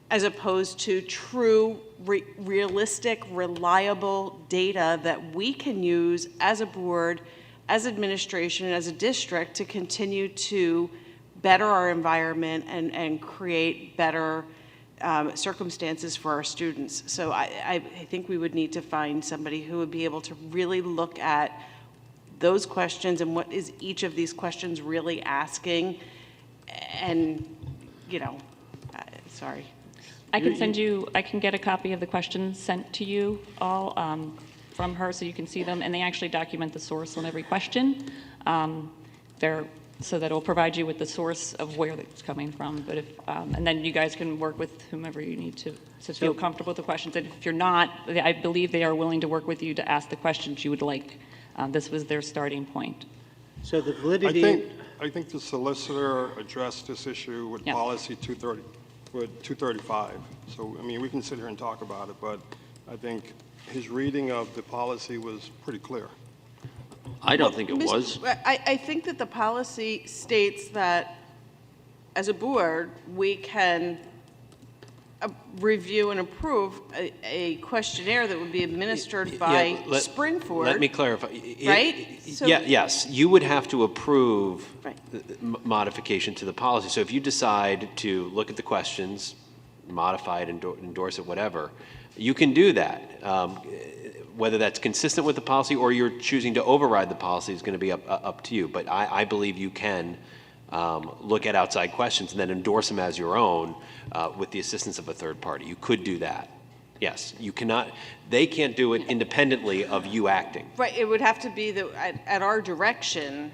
as opposed to true, realistic, reliable data that we can use as a board, as administration, as a district to continue to better our environment and create better circumstances for our students. So I think we would need to find somebody who would be able to really look at those questions and what is each of these questions really asking, and, sorry. I can get a copy of the questions sent to you all from her so you can see them, and they actually document the source on every question. So that it'll provide you with the source of where it's coming from. But and then you guys can work with whomever you need to feel comfortable with the questions. And if you're not, I believe they are willing to work with you to ask the questions you would like. This was their starting point. So the validity. I think the solicitor addressed this issue with policy 235. So, we can sit here and talk about it, but I think his reading of the policy was pretty clear. I don't think it was. I think that the policy states that as a board, we can review and approve a questionnaire that would be administered by Springford. Let me clarify. Right? Yes, you would have to approve modification to the policy. So if you decide to look at the questions, modify it, endorse it, whatever, you can do that. Whether that's consistent with the policy or you're choosing to override the policy is going to be up to you. But I believe you can look at outside questions and then endorse them as your own with the assistance of a third party. You could do that. Yes, you cannot. They can't do it independently of you acting. Right. It would have to be at our direction,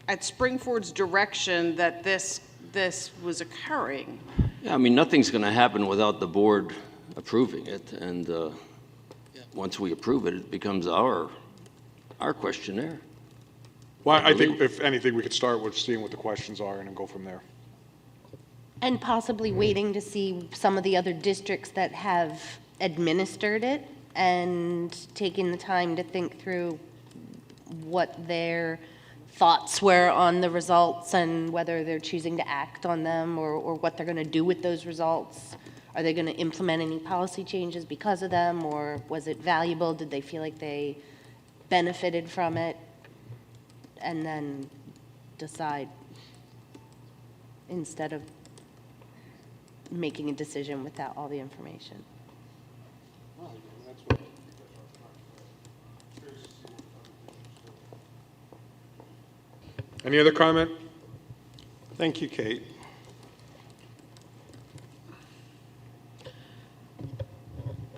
at Springford's direction, that this was occurring. Yeah, nothing's going to happen without the board approving it, and once we approve it, it becomes our questionnaire. Well, I think if anything, we could start with seeing what the questions are and then go from there. And possibly waiting to see some of the other districts that have administered it and taking the time to think through what their thoughts were on the results and whether they're choosing to act on them or what they're going to do with those results. Are they going to implement any policy changes because of them, or was it valuable? Did they feel like they benefited from it? And then decide instead of making a decision without all the information. Any other comment? Thank you, Kate.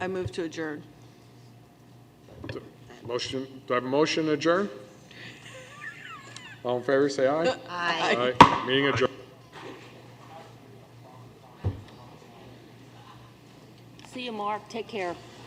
I move to adjourn. Motion, do I have a motion to adjourn? All in favor, say aye. Aye. Aye. Meeting adjourned. See you, Mark. Take care.